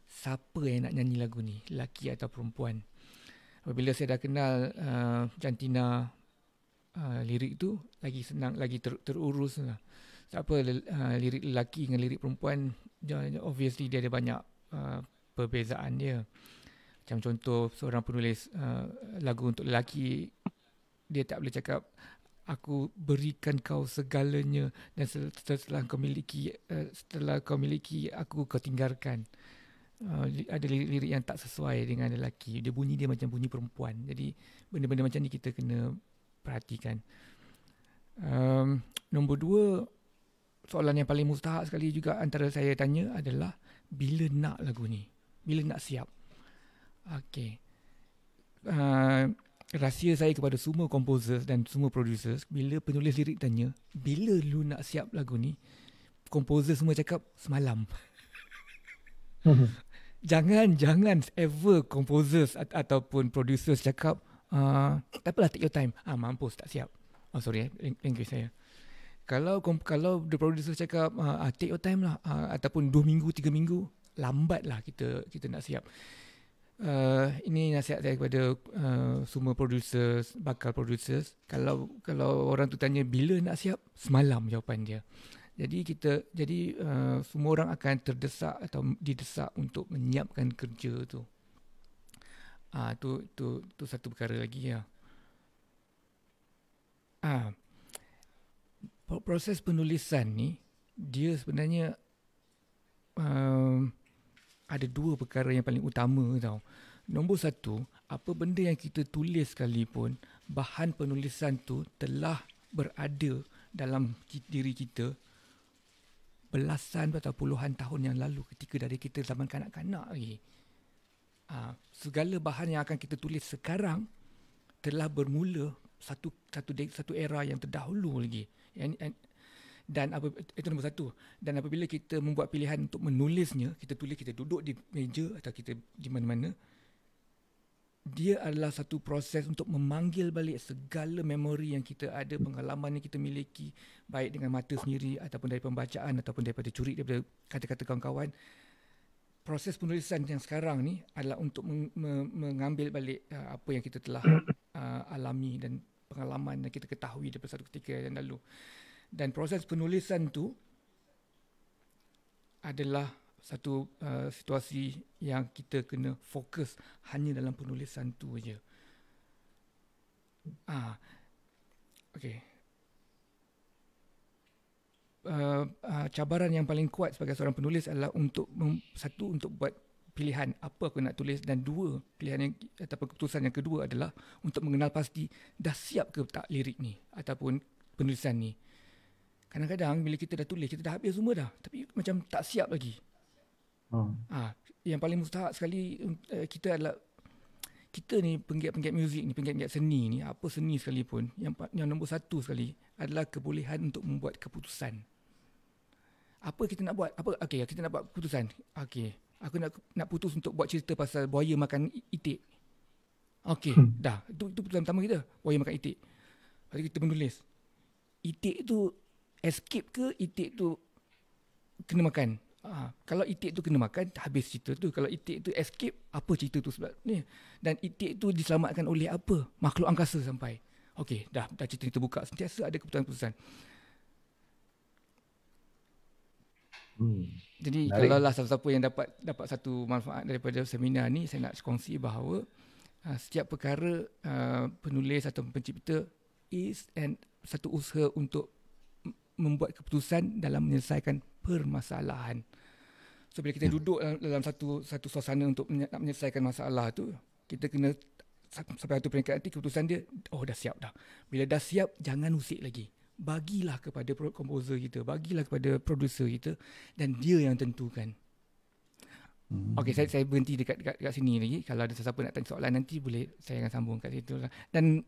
siapa yang nak nyanyi lagu ni, lelaki atau perempuan? Apabila saya dah kenal jantina lirik tu, lagi senang, lagi terurus lah. Siapa lirik lelaki dengan lirik perempuan, obviously dia ada banyak perbezaan dia. Macam contoh, seorang penulis lagu untuk lelaki, dia tak boleh cakap aku berikan kau segalanya dan setelah kau miliki aku kau tinggalkan. Ada lirik-lirik yang tak sesuai dengan lelaki. Dia bunyi dia macam bunyi perempuan. Jadi benda-benda macam ni kita kena perhatikan. Nombor 2, soalan yang paling mustahak sekali juga antara saya tanya adalah bila nak lagu ni? Bila nak siap? Okey. Rahsia saya kepada semua composers dan semua producers, bila penulis lirik tanya, bila lu nak siap lagu ni? Composer semua cakap semalam. Jangan ever composers ataupun producers cakap tak apalah, take your time. Mampus tak siap. Sorry language saya. Kalau the producer cakap take your time lah, ataupun 2 minggu 3 minggu, lambat lah kita nak siap. Ini nasihat saya kepada semua producers, bakal producers. Kalau orang tu tanya bila nak siap, semalam jawapan dia. Jadi semua orang akan terdesak atau didesak untuk menyiapkan kerja tu. Tu satu perkara lagi ya. Proses penulisan ni, dia sebenarnya ada 2 perkara yang paling utama tau. Nombor 1, apa benda yang kita tulis sekalipun, bahan penulisan tu telah berada dalam diri kita belasan atau puluhan tahun yang lalu, ketika dari kita zaman kanak-kanak lagi. Segala bahan yang akan kita tulis sekarang telah bermula satu era yang terdahulu lagi. Dan itu nombor 1. Dan apabila kita membuat pilihan untuk menulisnya, kita duduk di meja atau kita di mana-mana, dia adalah satu proses untuk memanggil balik segala memori yang kita ada, pengalaman yang kita miliki, baik dengan mata sendiri ataupun dari pembacaan ataupun daripada curi daripada kata-kata kawan-kawan. Proses penulisan yang sekarang ni adalah untuk mengambil balik apa yang kita telah alami dan pengalaman yang kita ketahui daripada satu ketika yang lalu. Dan proses penulisan tu adalah satu situasi yang kita kena fokus hanya dalam penulisan tu aja. Okey. Cabaran yang paling kuat sebagai seorang penulis adalah untuk buat pilihan apa aku nak tulis, dan 2 pilihan yang ataupun keputusan yang kedua adalah untuk mengenal pasti dah siap ke tak lirik ni ataupun penulisan ni. Kadang-kadang bila kita dah tulis, kita dah habis semua dah, tapi macam tak siap lagi. Yang paling mustahak sekali kita adalah, kita ni penggiat-penggiat muzik ni, penggiat-penggiat seni ni, apa seni sekalipun, yang nombor 1 sekali adalah kebolehan untuk membuat keputusan. Apa kita nak buat? Kita nak buat keputusan. Aku nak putus untuk buat cerita pasal buaya makan itik. Dah. Itu keputusan pertama kita. Buaya makan itik. Lepas kita menulis. Itik tu escape ke itik tu kena makan? Kalau itik tu kena makan, habis cerita tu. Kalau itik tu escape, apa cerita tu sebenarnya? Dan itik tu diselamatkan oleh apa? Makhluk angkasa sampai. Dah cerita ni terbuka. Sentiasa ada keputusan-keputusan. Jadi kalau lah siapa yang dapat satu manfaat daripada seminar ni, saya nak kongsi bahawa setiap perkara penulis atau pencipta satu usaha untuk membuat keputusan dalam menyelesaikan permasalahan. So bila kita duduk dalam satu suasana untuk nak menyelesaikan masalah tu, kita kena sampai satu peringkat nanti keputusan dia, dah siap dah. Bila dah siap, jangan usik lagi. Bagilah kepada komposer kita, bagilah kepada producer kita, dan dia yang tentukan. Okey, saya berhenti dekat sini lagi. Kalau ada sesiapa nak tanya soalan nanti, boleh saya akan sambung kat situ lah. Dan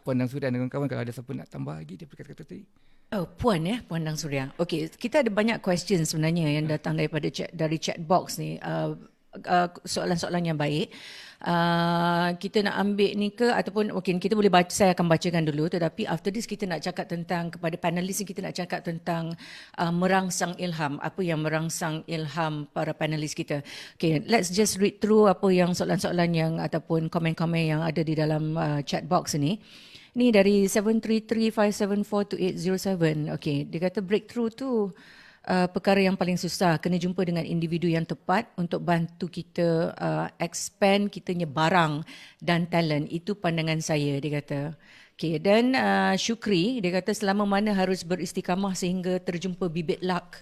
Puan Dang Suria dan kawan-kawan, kalau ada siapa nak tambah lagi dia berkata-kata tadi. Puan Dang Suria. Okey, kita ada banyak question sebenarnya yang datang dari chat box ni. Soalan-soalan yang baik. Kita nak ambil ni ke ataupun kita boleh baca, saya akan bacakan dulu, tetapi after this kita nak cakap tentang, kepada panelis ni kita nak cakap tentang merangsang ilham, apa yang merangsang ilham para panelis kita. Okay, let's just read through apa yang soalan-soalan yang ataupun komen-komen yang ada di dalam chat box ni. Ni dari 733-574-2807. Okay, dia kata breakthrough tu perkara yang paling susah, kena jumpa dengan individu yang tepat untuk bantu kita expand kitanya barang dan talent. Itu pandangan saya, dia kata. Okay, dan Syukri, dia kata selama mana harus beristiqamah sehingga terjumpa bibit luck.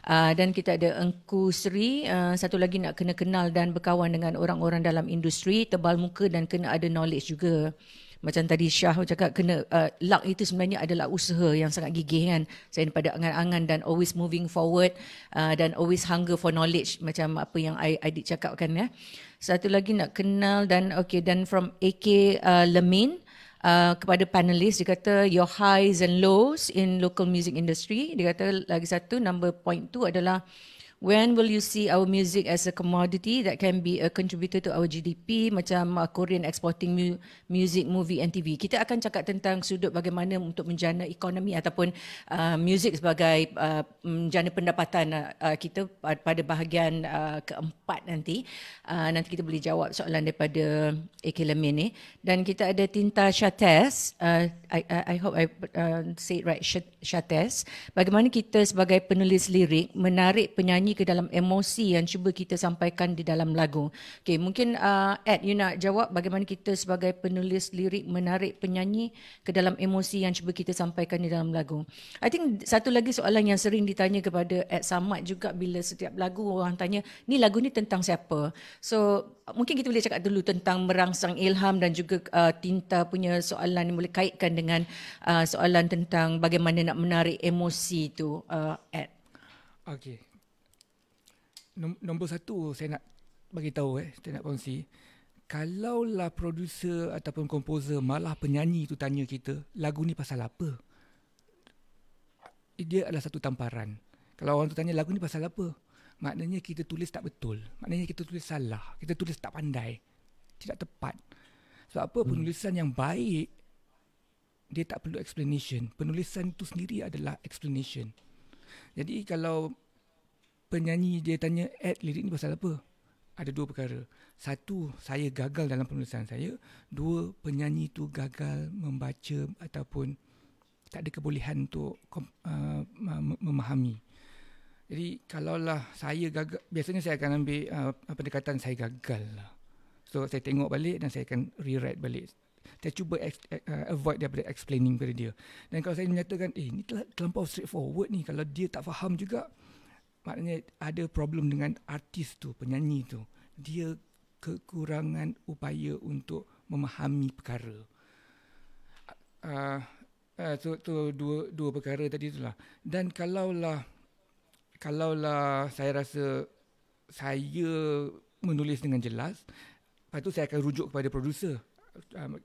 Dan kita ada Engku Sri, satu lagi nak kena kenal dan berkawan dengan orang-orang dalam industri, tebal muka dan kena ada knowledge juga. Macam tadi Syah cakap, kena luck itu sebenarnya adalah usaha yang sangat gigih kan. Saya pada angan-angan dan always moving forward dan always hunger for knowledge, macam apa yang Aidit cakapkan ya. Satu lagi nak kenal dan dan from AK Lemin, kepada panelis, dia kata your highs and lows in local music industry. Dia kata lagi satu, number point 2 adalah when will you see our music as a commodity that can be a contributor to our GDP, macam Korean exporting music, movie and TV. Kita akan cakap tentang sudut bagaimana untuk menjana ekonomi ataupun music sebagai menjana pendapatan kita pada bahagian keempat nanti. Nanti kita boleh jawab soalan daripada AK Lemin ni. Dan kita ada Tinta Shates, I hope I say it right, Shates. Bagaimana kita sebagai penulis lirik menarik penyanyi ke dalam emosi yang cuba kita sampaikan di dalam lagu. Okay, mungkin Ed, you nak jawab bagaimana kita sebagai penulis lirik menarik penyanyi ke dalam emosi yang cuba kita sampaikan di dalam lagu. I think satu lagi soalan yang sering ditanya kepada Ed Samad juga, bila setiap lagu orang tanya, ni lagu ni tentang siapa? So mungkin kita boleh cakap dulu tentang merangsang ilham dan juga Tinta punya soalan yang boleh kaitkan dengan soalan tentang bagaimana nak menarik emosi tu, Ed. Okey. Nombor satu saya nak bagi tahu, saya nak kongsi. Kalaulah producer ataupun komposer, malah penyanyi tu tanya kita, lagu ni pasal apa? Dia adalah satu tamparan. Kalau orang tu tanya lagu ni pasal apa, maknanya kita tulis tak betul. Maknanya kita tulis salah. Kita tulis tak pandai. Tidak tepat. Sebab apa? Penulisan yang baik, dia tak perlu explanation. Penulisan itu sendiri adalah explanation. Jadi kalau penyanyi dia tanya, Ed, lirik ni pasal apa? Ada dua perkara. Satu, saya gagal dalam penulisan saya. Dua, penyanyi tu gagal membaca ataupun tak ada kebolehan untuk memahami. Jadi kalaulah saya gagal, biasanya saya akan ambil pendekatan saya gagal lah. So saya tengok balik dan saya akan rewrite balik. Saya cuba avoid daripada explaining pada dia. Dan kalau saya menyatakan, ni terlampau straightforward ni, kalau dia tak faham juga, maknanya ada problem dengan artis tu, penyanyi tu. Dia kekurangan upaya untuk memahami perkara. So dua perkara tadi itulah. Dan kalaulah saya rasa saya menulis dengan jelas, lepas tu saya akan rujuk kepada producer.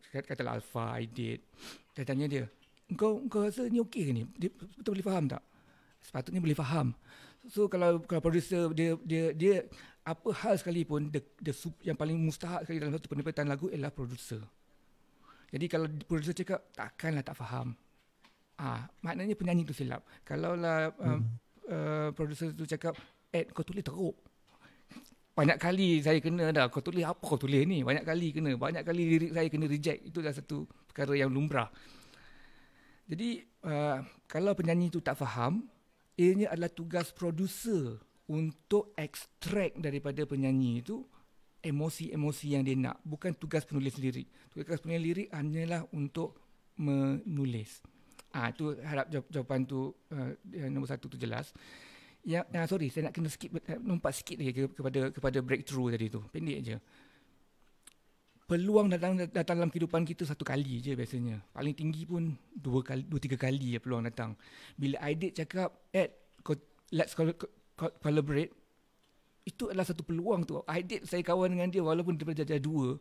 Katalah Alpha, Aidit. Saya tanya dia, Kau rasa ni okey ke ni? Dia betul boleh faham tak? Sepatutnya boleh faham. So kalau producer dia apa hal sekalipun, yang paling mustahak sekali dalam satu penerbitan lagu ialah producer. Jadi kalau producer cakap takkanlah tak faham, maknanya penyanyi tu silap. Kalaulah producer tu cakap, Ed, kau tulis teruk, banyak kali saya kena dah, kau tulis apa kau tulis ni, banyak kali lirik saya kena reject. Itu adalah satu perkara yang lumrah. Jadi kalau penyanyi tu tak faham, ianya adalah tugas producer untuk ekstrak daripada penyanyi itu emosi-emosi yang dia nak. Bukan tugas penulis lirik. Tugas penulis lirik hanyalah untuk menulis. Tu harap jawapan tu nombor satu tu jelas. Sorry, saya nak kena skip, lompat sikit lagi kepada breakthrough tadi tu. Pendek je. Peluang datang dalam kehidupan kita satu kali je biasanya. Paling tinggi pun 2-3 kali ya peluang datang. Bila Aidit cakap, let's collaborate, itu adalah satu peluang tu. Aidit, saya kawan dengan dia walaupun daripada darjah 2.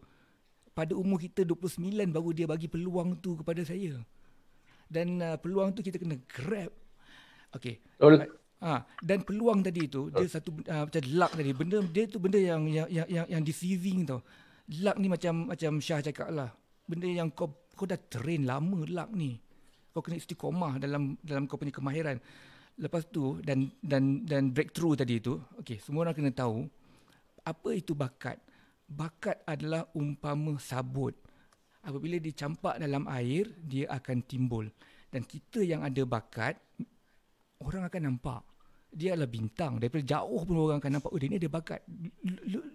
Pada umur kita 29 baru dia bagi peluang tu kepada saya. Dan peluang tu kita kena grab. Okay. Dan peluang tadi tu dia satu macam luck tadi. Dia tu benda yang deceiving tau. Luck ni macam Syah cakap lah. Benda yang kau dah train lama luck ni. Kau kena istiqomah dalam kau punya kemahiran. Lepas tu dan breakthrough tadi tu, okay, semua orang kena tahu apa itu bakat. Bakat adalah umpama sabut. Apabila dicampak dalam air, dia akan timbul. Dan kita yang ada bakat, orang akan nampak. Dia adalah bintang. Daripada jauh pun orang akan nampak, dia ni ada bakat.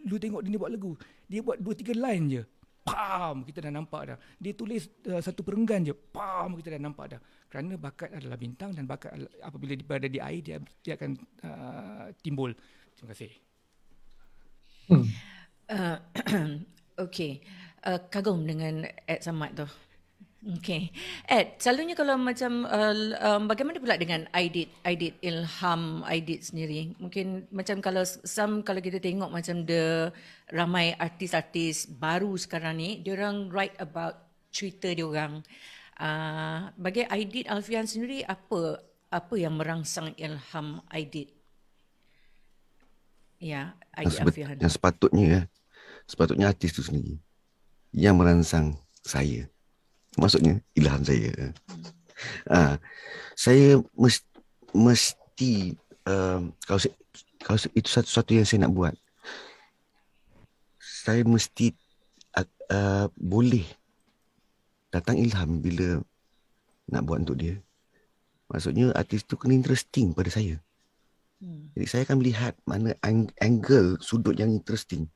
Lu tengok dia ni buat lagu. Dia buat 2-3 line je. Pam! Kita dah nampak dah. Dia tulis satu perenggan je. Pam! Kita dah nampak dah. Kerana bakat adalah bintang dan bakat apabila berada di air, dia akan timbul. Terima kasih. Okay. Kagum dengan Ed Samad tu. Okay. Ed, selalunya kalau macam bagaimana pula dengan Aidit Ilham Aidit sendiri? Mungkin macam kalau kita tengok macam ramai artis-artis baru sekarang ni, diorang write about Twitter diorang. Bagi Aidit Alfian sendiri, apa yang merangsang ilham Aidit? Ya, Aidit Alfian. Yang sepatutnya artis tu sendiri yang merangsang saya. Maksudnya ilham saya. Saya mesti kalau itu satu yang saya nak buat, saya mesti boleh datang ilham bila nak buat untuk dia. Maksudnya artis tu kena interesting pada saya. Jadi saya akan melihat mana angle, sudut yang interesting,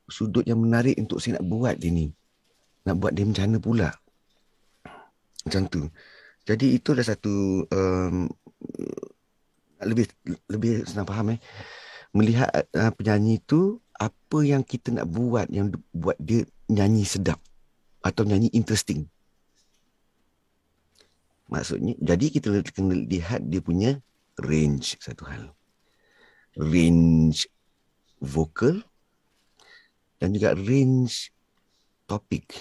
sudut yang menarik untuk saya nak buat dia ni. Nak buat dia macam mana pula. Macam tu. Jadi itu adalah satu lebih senang faham. Melihat penyanyi tu, apa yang kita nak buat yang buat dia nyanyi sedap atau nyanyi interesting. Maksudnya, jadi kita kena lihat dia punya range, satu hal. Range vokal dan juga range topik.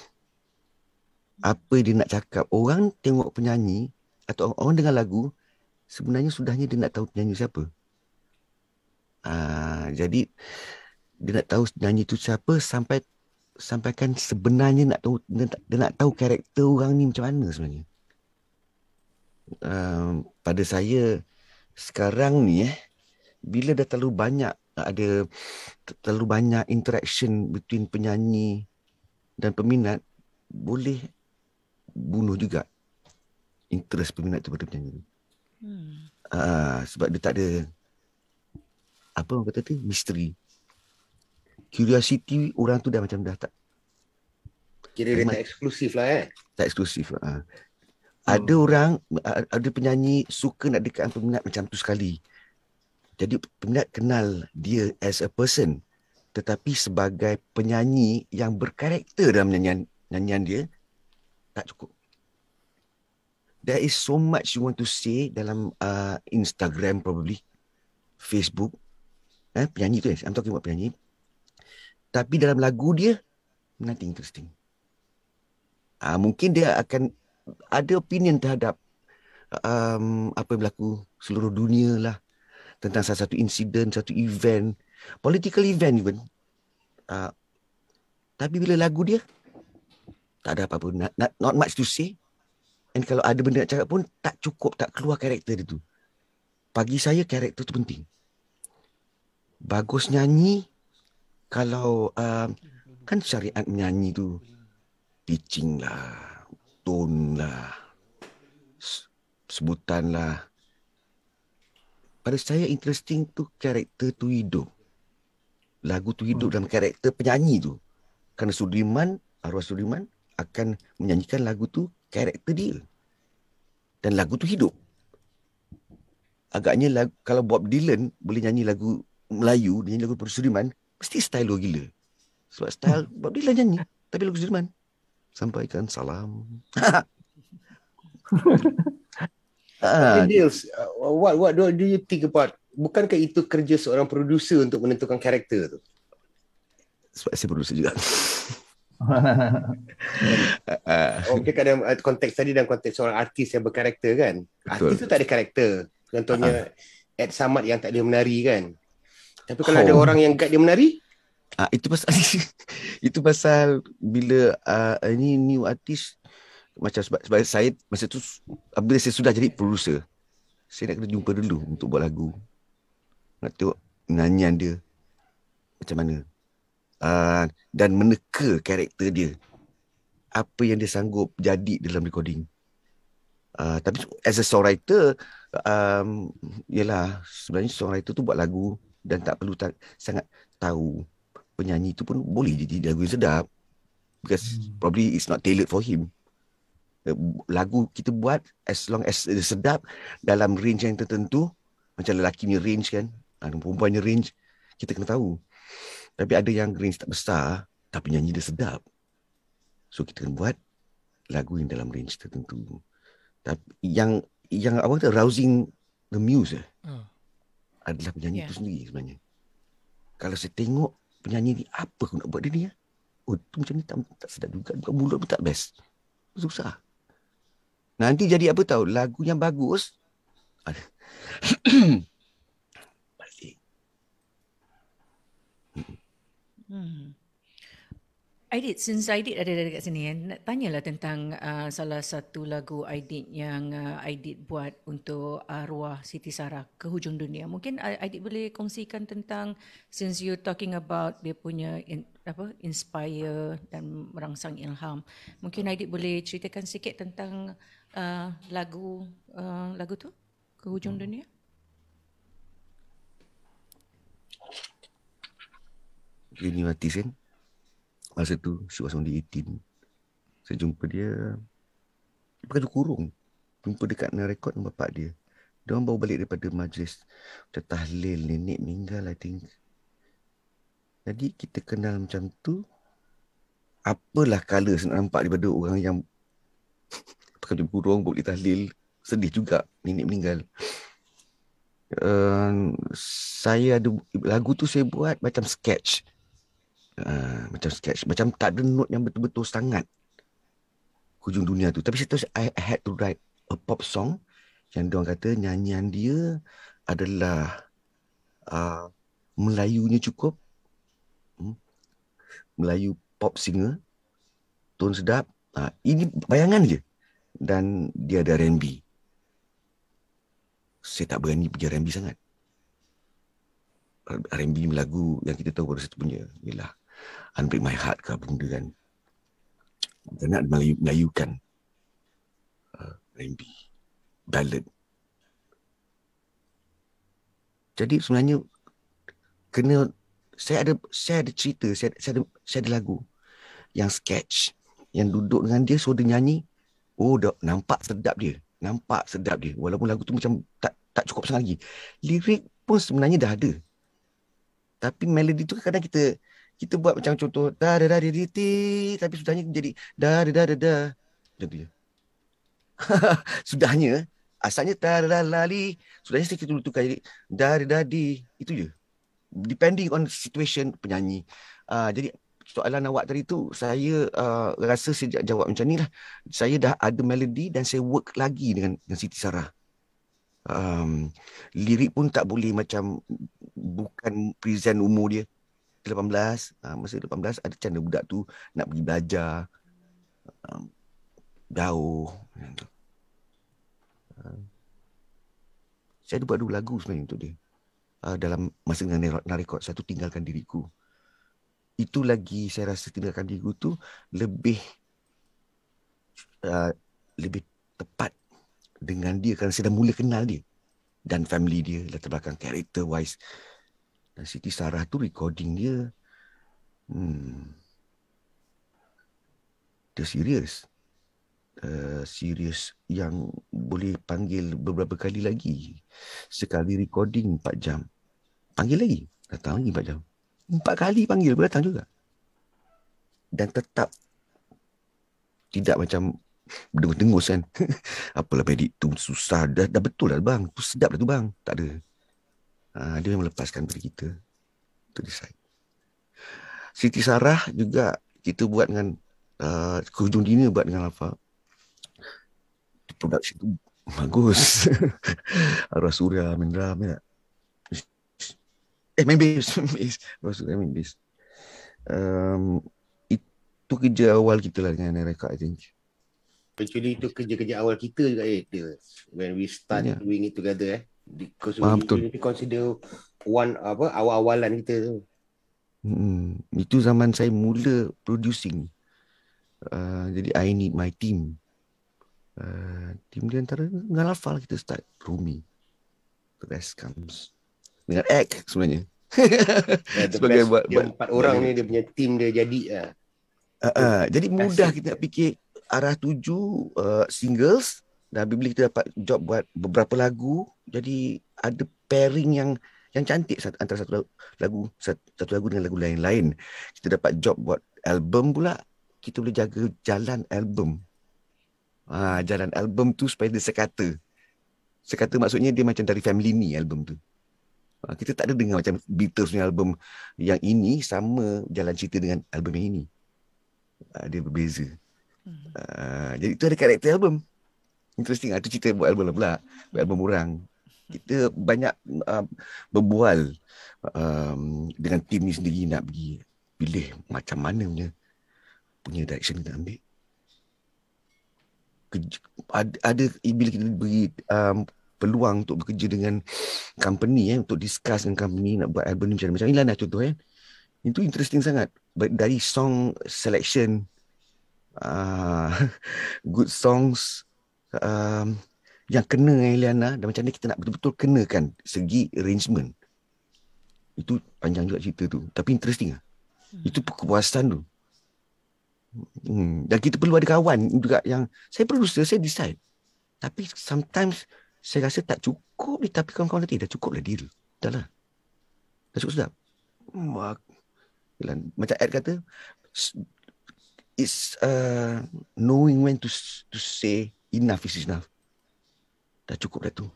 Apa dia nak cakap. Orang tengok penyanyi atau orang dengar lagu, sebenarnya sudahnya dia nak tahu penyanyi siapa. Jadi dia nak tahu penyanyi itu siapa sampaikan sebenarnya dia nak tahu karakter orang ni macam mana sebenarnya. Pada saya sekarang ni bila dah terlalu banyak interaction between penyanyi dan peminat, boleh bunuh juga interest peminat tu pada penyanyi. Sebab dia tak ada apa orang kata tu, misteri. Curiosity orang tu dah tak kira dia tak eksklusif lah tak eksklusif. Ada orang, ada penyanyi suka nak dekat peminat macam tu sekali. Jadi peminat kenal dia as a person, tetapi sebagai penyanyi yang berkarakter dalam nyanyian dia, tak cukup. There is so much you want to say dalam Instagram probably, Facebook. Penyanyi tu I'm talking about penyanyi. Tapi dalam lagu dia, nothing interesting. Mungkin dia akan ada opinion terhadap apa yang berlaku seluruh dunia lah, tentang salah satu insiden, satu event, political event even. Tapi bila lagu dia, tak ada apa-apa, not much to say. And kalau ada benda nak cakap pun, tak cukup, tak keluar karakter dia tu. Bagi saya, karakter tu penting. Bagus nyanyi, kalau kan syariat menyanyi tu, pitching lah, tone lah, sebutan lah. Pada saya interesting tu karakter tu hidup. Lagu tu hidup dalam karakter penyanyi tu. Kerana arwah Sudirman akan menyanyikan lagu tu karakter dia. Dan lagu tu hidup. Agaknya kalau Bob Dylan boleh nyanyi lagu Melayu, dia nyanyi lagu Sudirman, mesti style lu gila. Sebab style Bob Dylan nyanyi, tapi lagu Sudirman. Sampaikan salam. Okay, Dils, what do you think about, bukankah itu kerja seorang producer untuk menentukan karakter tu? Sebab saya producer juga. Dia kadang konteks tadi dan konteks seorang artis yang berkarakter kan. Artis tu tak ada karakter. Contohnya Ed Samad yang tak dia menari kan. Tapi kalau ada orang yang guide dia menari, itu pasal itu pasal bila ini new artist, macam sebab saya masa tu bila saya sudah jadi producer, saya nak kena jumpa dulu untuk buat lagu. Nak tengok nyanyian dia macam mana. Dan meneka karakter dia. Apa yang dia sanggup jadi dalam recording. Tapi as a songwriter, yelah, sebenarnya songwriter tu buat lagu dan tak perlu sangat tahu penyanyi tu pun boleh jadi lagu yang sedap, because probably it's not tailored for him. Lagu kita buat as long as sedap dalam range yang tertentu, macam lelaki punya range kan, perempuan punya range, kita kena tahu. Tapi ada yang range tak besar tapi nyanyi dia sedap, so kita kena buat lagu yang dalam range tertentu. Tapi yang apa kata, rousing the muse adalah penyanyi itu sendiri sebenarnya. Kalau saya tengok penyanyi ni, apa aku nak buat dia ni ya? Tu macam ni tak sedap juga, bukan mulut pun tak best, susah. Nanti jadi apa tahu, lagu yang bagus balik. Aidit, since Aidit ada dekat sini, nak tanyalah tentang salah satu lagu Aidit yang Aidit buat untuk arwah Siti Sarah, Ke Hujung Dunia. Mungkin Aidit boleh kongsikan tentang, since you talking about dia punya inspire dan merangsang ilham. Mungkin Aidit boleh ceritakan sikit tentang lagu tu, Ke Hujung Dunia. Ini artis kan, masa tu she was only 18. Saya jumpa dia pakai kurung, jumpa dekat rekod dengan bapak dia. Dia orang baru balik daripada majlis tahlil, nenek meninggal I think. Jadi kita kenal macam tu. Apalah color nak nampak daripada orang yang pakai kurung boleh tahlil. Sedih juga nenek meninggal. Saya ada lagu tu saya buat macam sketch. Macam tak ada note yang betul-betul sangat Hujung Dunia tu. Tapi saya tahu I had to write a pop song yang diorang kata nyanyian dia adalah Melayunya cukup, Melayu pop singer, tone sedap. Ini bayangan je. Dan dia ada R&B. Saya tak berani pergi R&B sangat. R&B lagu yang kita tahu pada satu punya ialah Unbreak My Heart ke benda kan. Kita nak melayukan R&B, ballad. Jadi sebenarnya kena, saya ada cerita, saya ada lagu yang sketch, yang duduk dengan dia, so dia nyanyi, nampak sedap dia. Walaupun lagu tu macam tak cukup sangat lagi. Lirik pun sebenarnya dah ada. Tapi melodi tu kadang kita buat macam contoh da da da di ti, tapi sudahnya jadi da da da da da. Macam tu je. Sudahnya asalnya da da da lali, sudahnya kita dulu tukar jadi da da da di, itu je. Depending on situation penyanyi. Jadi soalan awak tadi tu, saya rasa sejak jawab macam ni lah. Saya dah ada melodi dan saya work lagi dengan Siti Sarah. Lirik pun tak boleh macam, bukan present umur dia 18. Masa 18 ada canda budak tu nak pergi belajar jauh. Saya ada buat 2 lagu sebenarnya untuk dia. Dalam masa dengan nak rekod, satu Tinggalkan Diriku. Itu lagi saya rasa Tinggalkan Diriku tu lebih tepat dengan dia kerana saya dah mula kenal dia dan family dia, latar belakang character wise. Dan Siti Sarah tu recording dia dia serius. serius yang boleh panggil beberapa kali lagi. Sekali recording 4 jam. Panggil lagi. Datang lagi 4 jam. 4 kali panggil pun datang juga. Dan tetap tidak macam dengus-dengus kan. Apalah edit tu susah. Dah betul lah bang. Tu sedap lah tu bang. Tak ada. Dia memang lepaskan pada kita. To decide. Siti Sarah juga kita buat dengan ke hujung dunia buat dengan Alfa. Production tu bagus. Arwah Surya main drum ya. Main bass. Arwah Surya main bass. Itu kerja awal kita lah dengan Nereka, I think. Actually itu kerja-kerja awal kita juga when we start doing it together because we consider one awal-awalan kita tu. Itu zaman saya mula producing. Jadi I need my team. Team dia antara dengan Alfa kita start Rumi. The rest comes dengan Ek sebenarnya. Sebagai buat 4 orang ni dia punya team dia jadi jadi mudah kita nak fikir arah tuju singles, dan bila kita dapat job buat beberapa lagu, jadi ada pairing yang cantik antara satu lagu dengan lagu lain-lain. Kita dapat job buat album pula, kita boleh jaga jalan album. Jalan album tu supaya dia sekata. Sekata maksudnya dia macam dari family ni album tu. Kita tak ada dengar macam Beatles punya album yang ini sama jalan cerita dengan album yang ini. Dia berbeza. Jadi itu ada karakter album. Interesting. Itu cerita buat album lah pula. Buat album orang. Kita banyak berbual dengan tim ni sendiri nak pergi pilih macam mana punya direction kita ambil. Ada bila kita beri peluang untuk bekerja dengan company untuk discuss dengan company nak buat album ni macam Ilan lah contoh itu interesting sangat dari song selection, good songs yang kena dengan Eliana, dan macam ni kita nak betul-betul kenakan segi arrangement. Itu panjang juga cerita tu, tapi interesting lah. Itu kepuasan tu. Dan kita perlu ada kawan juga yang saya producer, saya decide. Tapi sometimes saya rasa tak cukup ni, tapi kawan-kawan nanti dah cukup lah dia. Dah lah. Dah cukup sedap. Macam Ed kata, it's knowing when to say enough is enough. Dah cukup dah tu.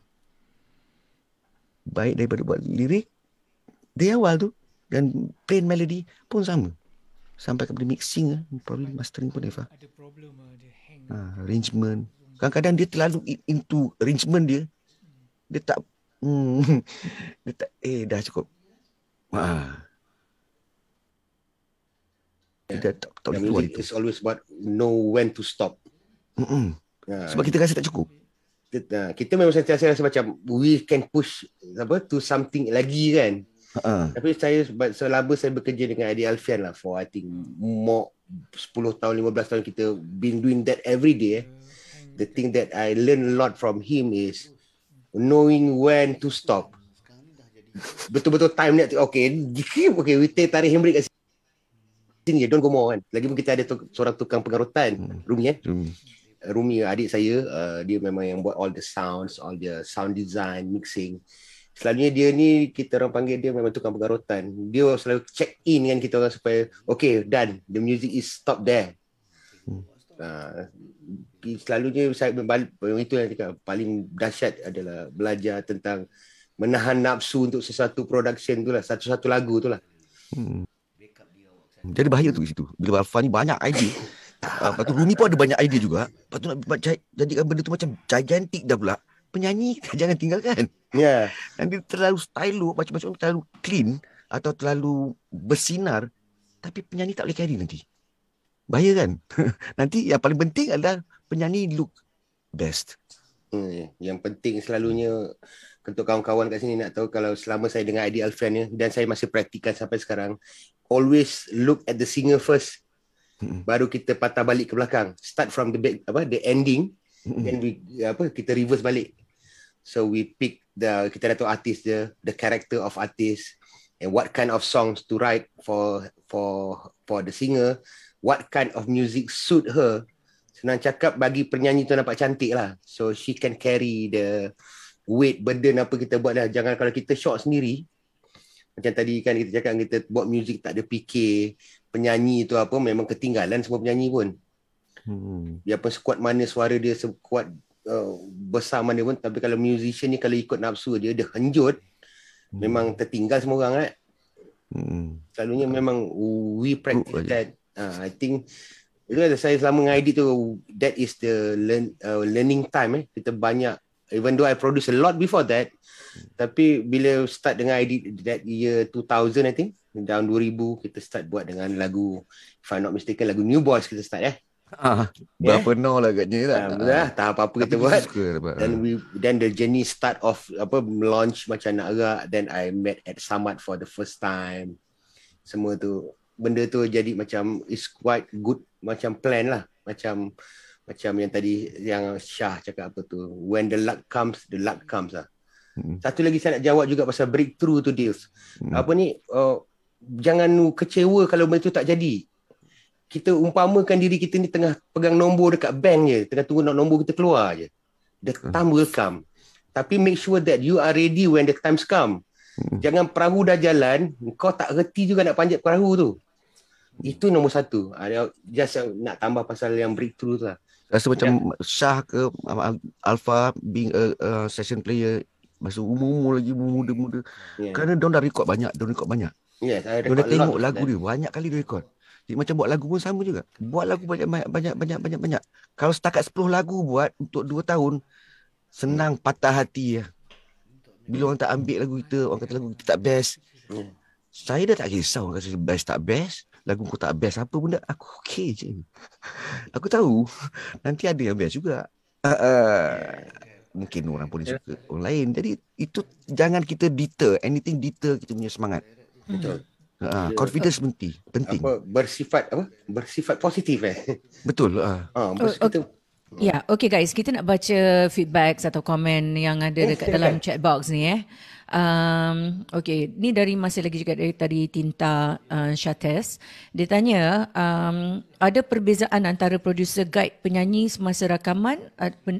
Baik daripada buat lirik dari awal tu, dan plain melody pun sama. Sampai kepada mixing, probably mastering pun Eva. Ada problem dia hang. Arrangement. Kadang-kadang dia terlalu into arrangement dia. Dia tak dia tak dah cukup. Dia tak boleh it's always about know when to stop. Sebab kita rasa tak cukup. Kita memang sentiasa rasa macam we can push to something lagi kan. Tapi selama saya bekerja dengan Adi Alfian lah for I think more 10 tahun 15 tahun kita been doing that every day. The thing that I learn a lot from him is knowing when to stop. Betul-betul time ni okay we tarik handbrake kat sini, don't go more kan. Lagi pun kita ada seorang tukang pengarutan, Rumi adik saya, dia memang yang buat all the sounds, all the sound design, mixing. Selalunya dia ni, kita orang panggil dia memang tukang pengarutan. Dia selalu check in dengan kita orang supaya, okay, done. The music is stop there. Selalunya saya itu yang cakap, paling dahsyat adalah belajar tentang menahan nafsu untuk sesuatu production tu lah, satu-satu lagu tu lah. Jadi bahaya tu di situ. Bila Alfa ni banyak idea. Lepas tu Rumi pun ada banyak idea juga. Lepas tu nak jadikan benda tu macam gigantic dah pula. Penyanyi jangan tinggalkan. Dan dia terlalu stylo, macam-macam terlalu clean atau terlalu bersinar, tapi penyanyi tak boleh carry nanti. Bahaya kan? Nanti yang paling penting adalah penyanyi look best. Yang penting selalunya untuk kawan-kawan kat sini nak tahu, kalau selama saya dengan Adi Alfian ni, dan saya masih praktikan sampai sekarang, always look at the singer first. Baru kita patah balik ke belakang. Start from the ending, then kita reverse balik. So we pick kita dah tahu artis dia, the character of artist, and what kind of songs to write for the singer, what kind of music suit her. Senang cakap, bagi penyanyi tu nampak cantik lah. So she can carry the weight, burden apa kita buat lah. Jangan kalau kita shot sendiri, macam tadi kan kita cakap, kita buat muzik tak ada fikir, penyanyi tu apa, memang ketinggalan semua penyanyi pun. Biarpun sekuat mana suara dia, sekuat besar mana pun, tapi kalau musician ni kalau ikut nafsu dia henjut, memang tertinggal semua orang kan. Selalunya memang we practice that. I think itu saya selama mengedit tu, that is the learning time. Kita banyak, even though I produce a lot before that, tapi bila start dengan edit that year 2000, I think tahun 2000, kita start buat dengan lagu, if I'm not mistaken, lagu New Boys kita start Berapa no lah agaknya lah. Dah, tak apa-apa kita buat. Then the journey start off, launch macam nak gerak. Then I met at Samad for the first time. Semua tu, benda tu jadi macam is quite good, macam plan lah. Macam yang tadi yang Syah cakap apa tu, when the luck comes lah. Satu lagi saya nak jawab juga pasal breakthrough tu, Deals. Apa ni, jangan kecewa kalau benda tu tak jadi. Kita umpamakan diri kita ni tengah pegang nombor dekat bank je, tengah tunggu nombor kita keluar je. The time will come. Tapi make sure that you are ready when the times come. Jangan perahu dah jalan, kau tak reti juga nak panjat perahu tu. Itu nombor satu. Just nak tambah pasal yang breakthrough tu lah. Rasa macam Syah ke Alpha being a session player, masa umur lagi muda-muda. Kerana diorang dah record banyak. Yes, diorang dah tengok lagu dia, banyak kali dia record. Jadi macam buat lagu pun sama juga. Buat lagu banyak. Kalau setakat 10 lagu buat untuk 2 tahun, senang patah hati lah. Bila orang tak ambil lagu kita, orang kata lagu kita tak best. Saya dah tak risau orang kata best tak best. Lagu aku tak best apa benda, aku okey je. Aku tahu nanti ada yang best juga. Mungkin orang pun suka orang lain. Jadi itu jangan kita deter, anything deter kita punya semangat. Betul. Confidence penting. Bersifat positif Betul. Ya, okay guys, kita nak baca feedback atau komen yang ada dekat dalam chat box ni okay, ni dari masih lagi juga dari tadi Tinta Syates. Dia tanya, ada perbezaan antara producer guide penyanyi semasa rakaman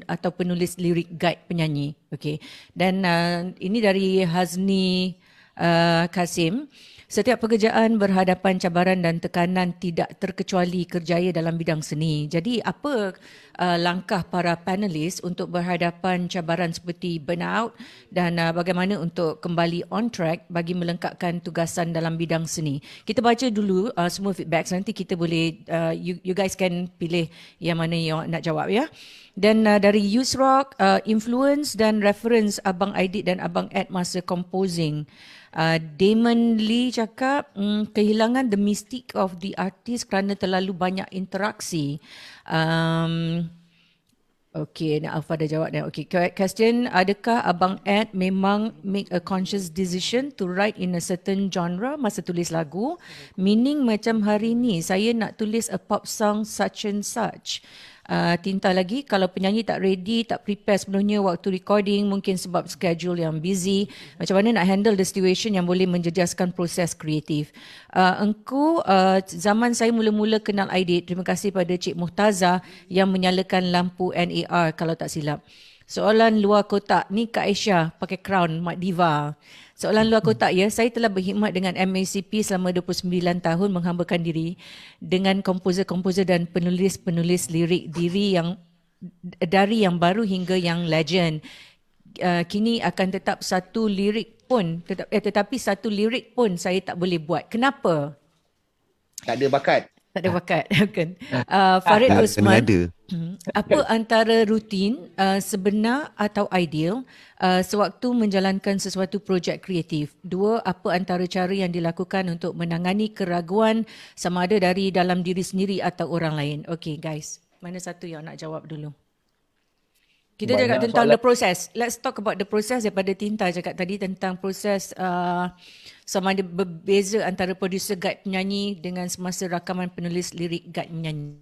atau penulis lirik guide penyanyi? Okay, dan ini dari Hazni Kasim. Setiap pekerjaan berhadapan cabaran dan tekanan tidak terkecuali kerjaya dalam bidang seni. Jadi apa langkah para panelis untuk berhadapan cabaran seperti burnout dan bagaimana untuk kembali on track bagi melengkapkan tugasan dalam bidang seni? Kita baca dulu semua feedback, nanti kita boleh, you guys can pilih yang mana yang nak jawab ya. Dan dari Yusrock, influence dan reference Abang Aidit dan Abang Ed masa composing. Damon Lee cakap kehilangan the mystic of the artist kerana terlalu banyak interaksi. Okay, Alfa dah jawab dah. Okay, question, adakah Abang Ed memang make a conscious decision to write in a certain genre masa tulis lagu? Meaning macam hari ni saya nak tulis a pop song such and such. Tinta lagi, kalau penyanyi tak ready, tak prepare sepenuhnya waktu recording, mungkin sebab schedule yang busy, macam mana nak handle the situation yang boleh menjejaskan proses kreatif? Engkau, zaman saya mula-mula kenal Aidit, terima kasih pada Cik Muhtaza yang menyalakan lampu NAR kalau tak silap. Soalan luar kotak, ni Kak Aisyah pakai crown Mak Diva. Soalan luar kotak ya, saya telah berkhidmat dengan MACP selama 29 tahun menghambakan diri dengan komposer-komposer dan penulis-penulis lirik dari yang baru hingga yang legend. Kini akan tetapi satu lirik pun saya tak boleh buat. Kenapa? Tak ada bakat. Tak ada bakat, kan? Farid Osman, apa antara rutin, sebenar atau ideal sewaktu menjalankan sesuatu projek kreatif? 2, apa antara cara yang dilakukan untuk menangani keraguan sama ada dari dalam diri sendiri atau orang lain? Okay guys, mana satu yang nak jawab dulu? Kita cakap tentang the process. Let's talk about the process daripada Tinta cakap tadi tentang proses sama ada berbeza antara producer guide penyanyi dengan semasa rakaman penulis lirik guide penyanyi.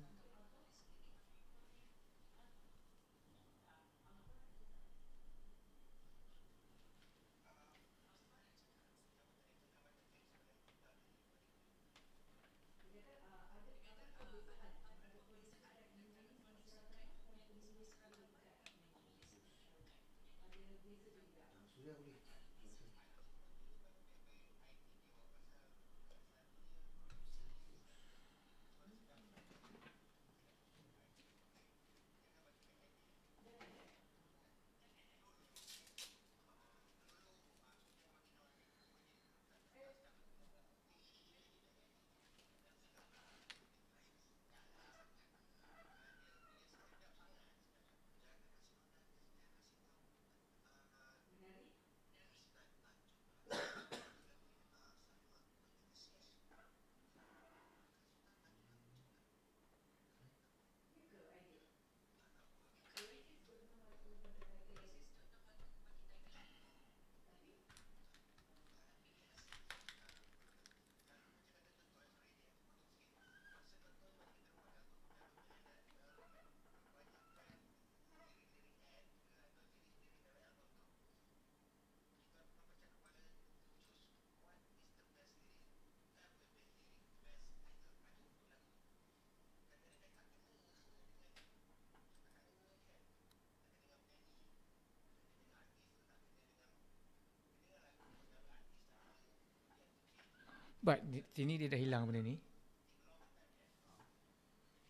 But di sini dia dah hilang benda ni.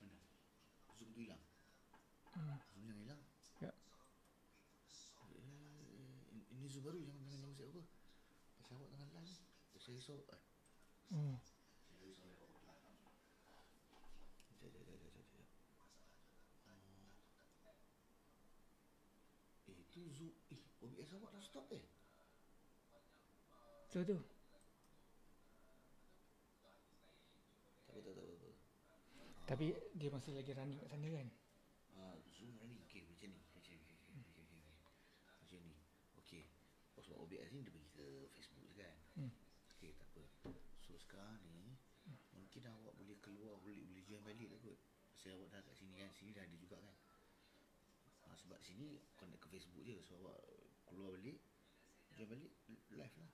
Mana? Zoom tu hilang. Zoom yang hilang. Ya. Ini Zoom baru, jangan set apa. Pasal awak tengah live ni. Saya risau. Oh. Sekejap. Itu Zoom. OBS awak dah stop So tu. Tak apa. Tapi dia masih lagi running kat sana kan? Zoom ni. Okay, macam ni. Macam ni. Okay. Sebab OBS ni dia pergi ke Facebook je kan. Okay, tak apa. So sekarang ni mungkin awak boleh keluar, boleh join balik lah kot. Pasal awak dah kat sini kan. Sini dah ada juga kan. Sebab sini connect ke Facebook je. So awak keluar balik, join balik live lah.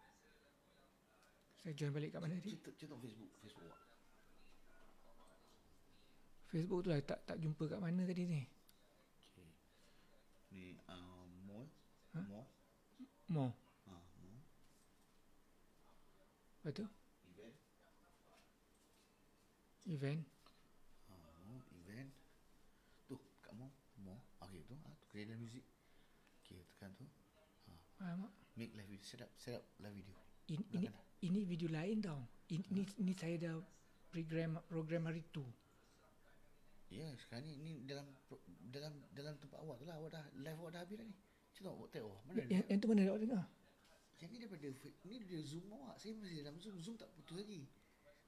Saya join balik kat mana tadi? Contoh Facebook awak. Facebook tu lah tak jumpa kat mana tadi ni. Okay. Ni more. More. More. Lepas tu? Event. Event. Event. Tu kat more. Okay tu. Tu create music. Okay, tekan tu. Alamak. Make live video. Set up live video. Ini video lain tau. Ini saya dah program hari tu. Ya, sekarang ni dalam tempat awak tu lah. Awak dah live awak dah habis dah ni. Cuba awak tengok. Mana Yang tu mana awak dengar? Yang ni daripada ni dia Zoom awak. Saya masih dalam Zoom tak putus lagi.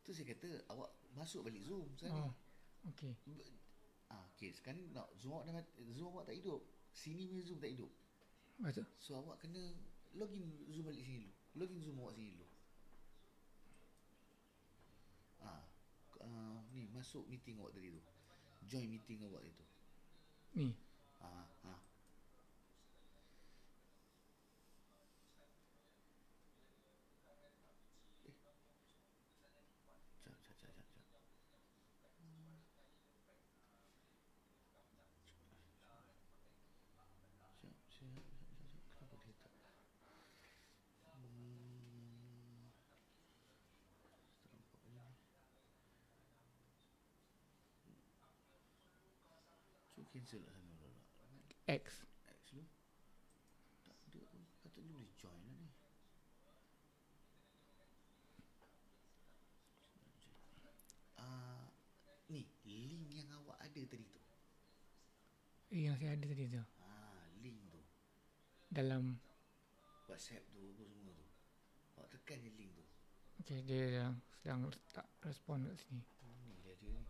Tu saya kata awak masuk balik Zoom sekarang ni. Okey. Okay, sekarang ni nak Zoom awak tak hidup. Sini punya Zoom tak hidup. Lepas tu? So awak kena login Zoom balik sini dulu. Login Zoom awak sini dulu. Ni masuk meeting awak tadi tu. Join meeting awak itu. Ni. Sekejap. Kenapa dia tak? Cuba cancel lah sana dulu. X. Lu? Tak ada pun. Patutnya boleh join lah ni. Ni link yang awak ada tadi tu. Yang saya ada tadi tu. Link tu. Dalam WhatsApp tu apa semua tu. Awak tekan je link tu. okey, dia sedang letak respon kat sini. Ni dia ada ni.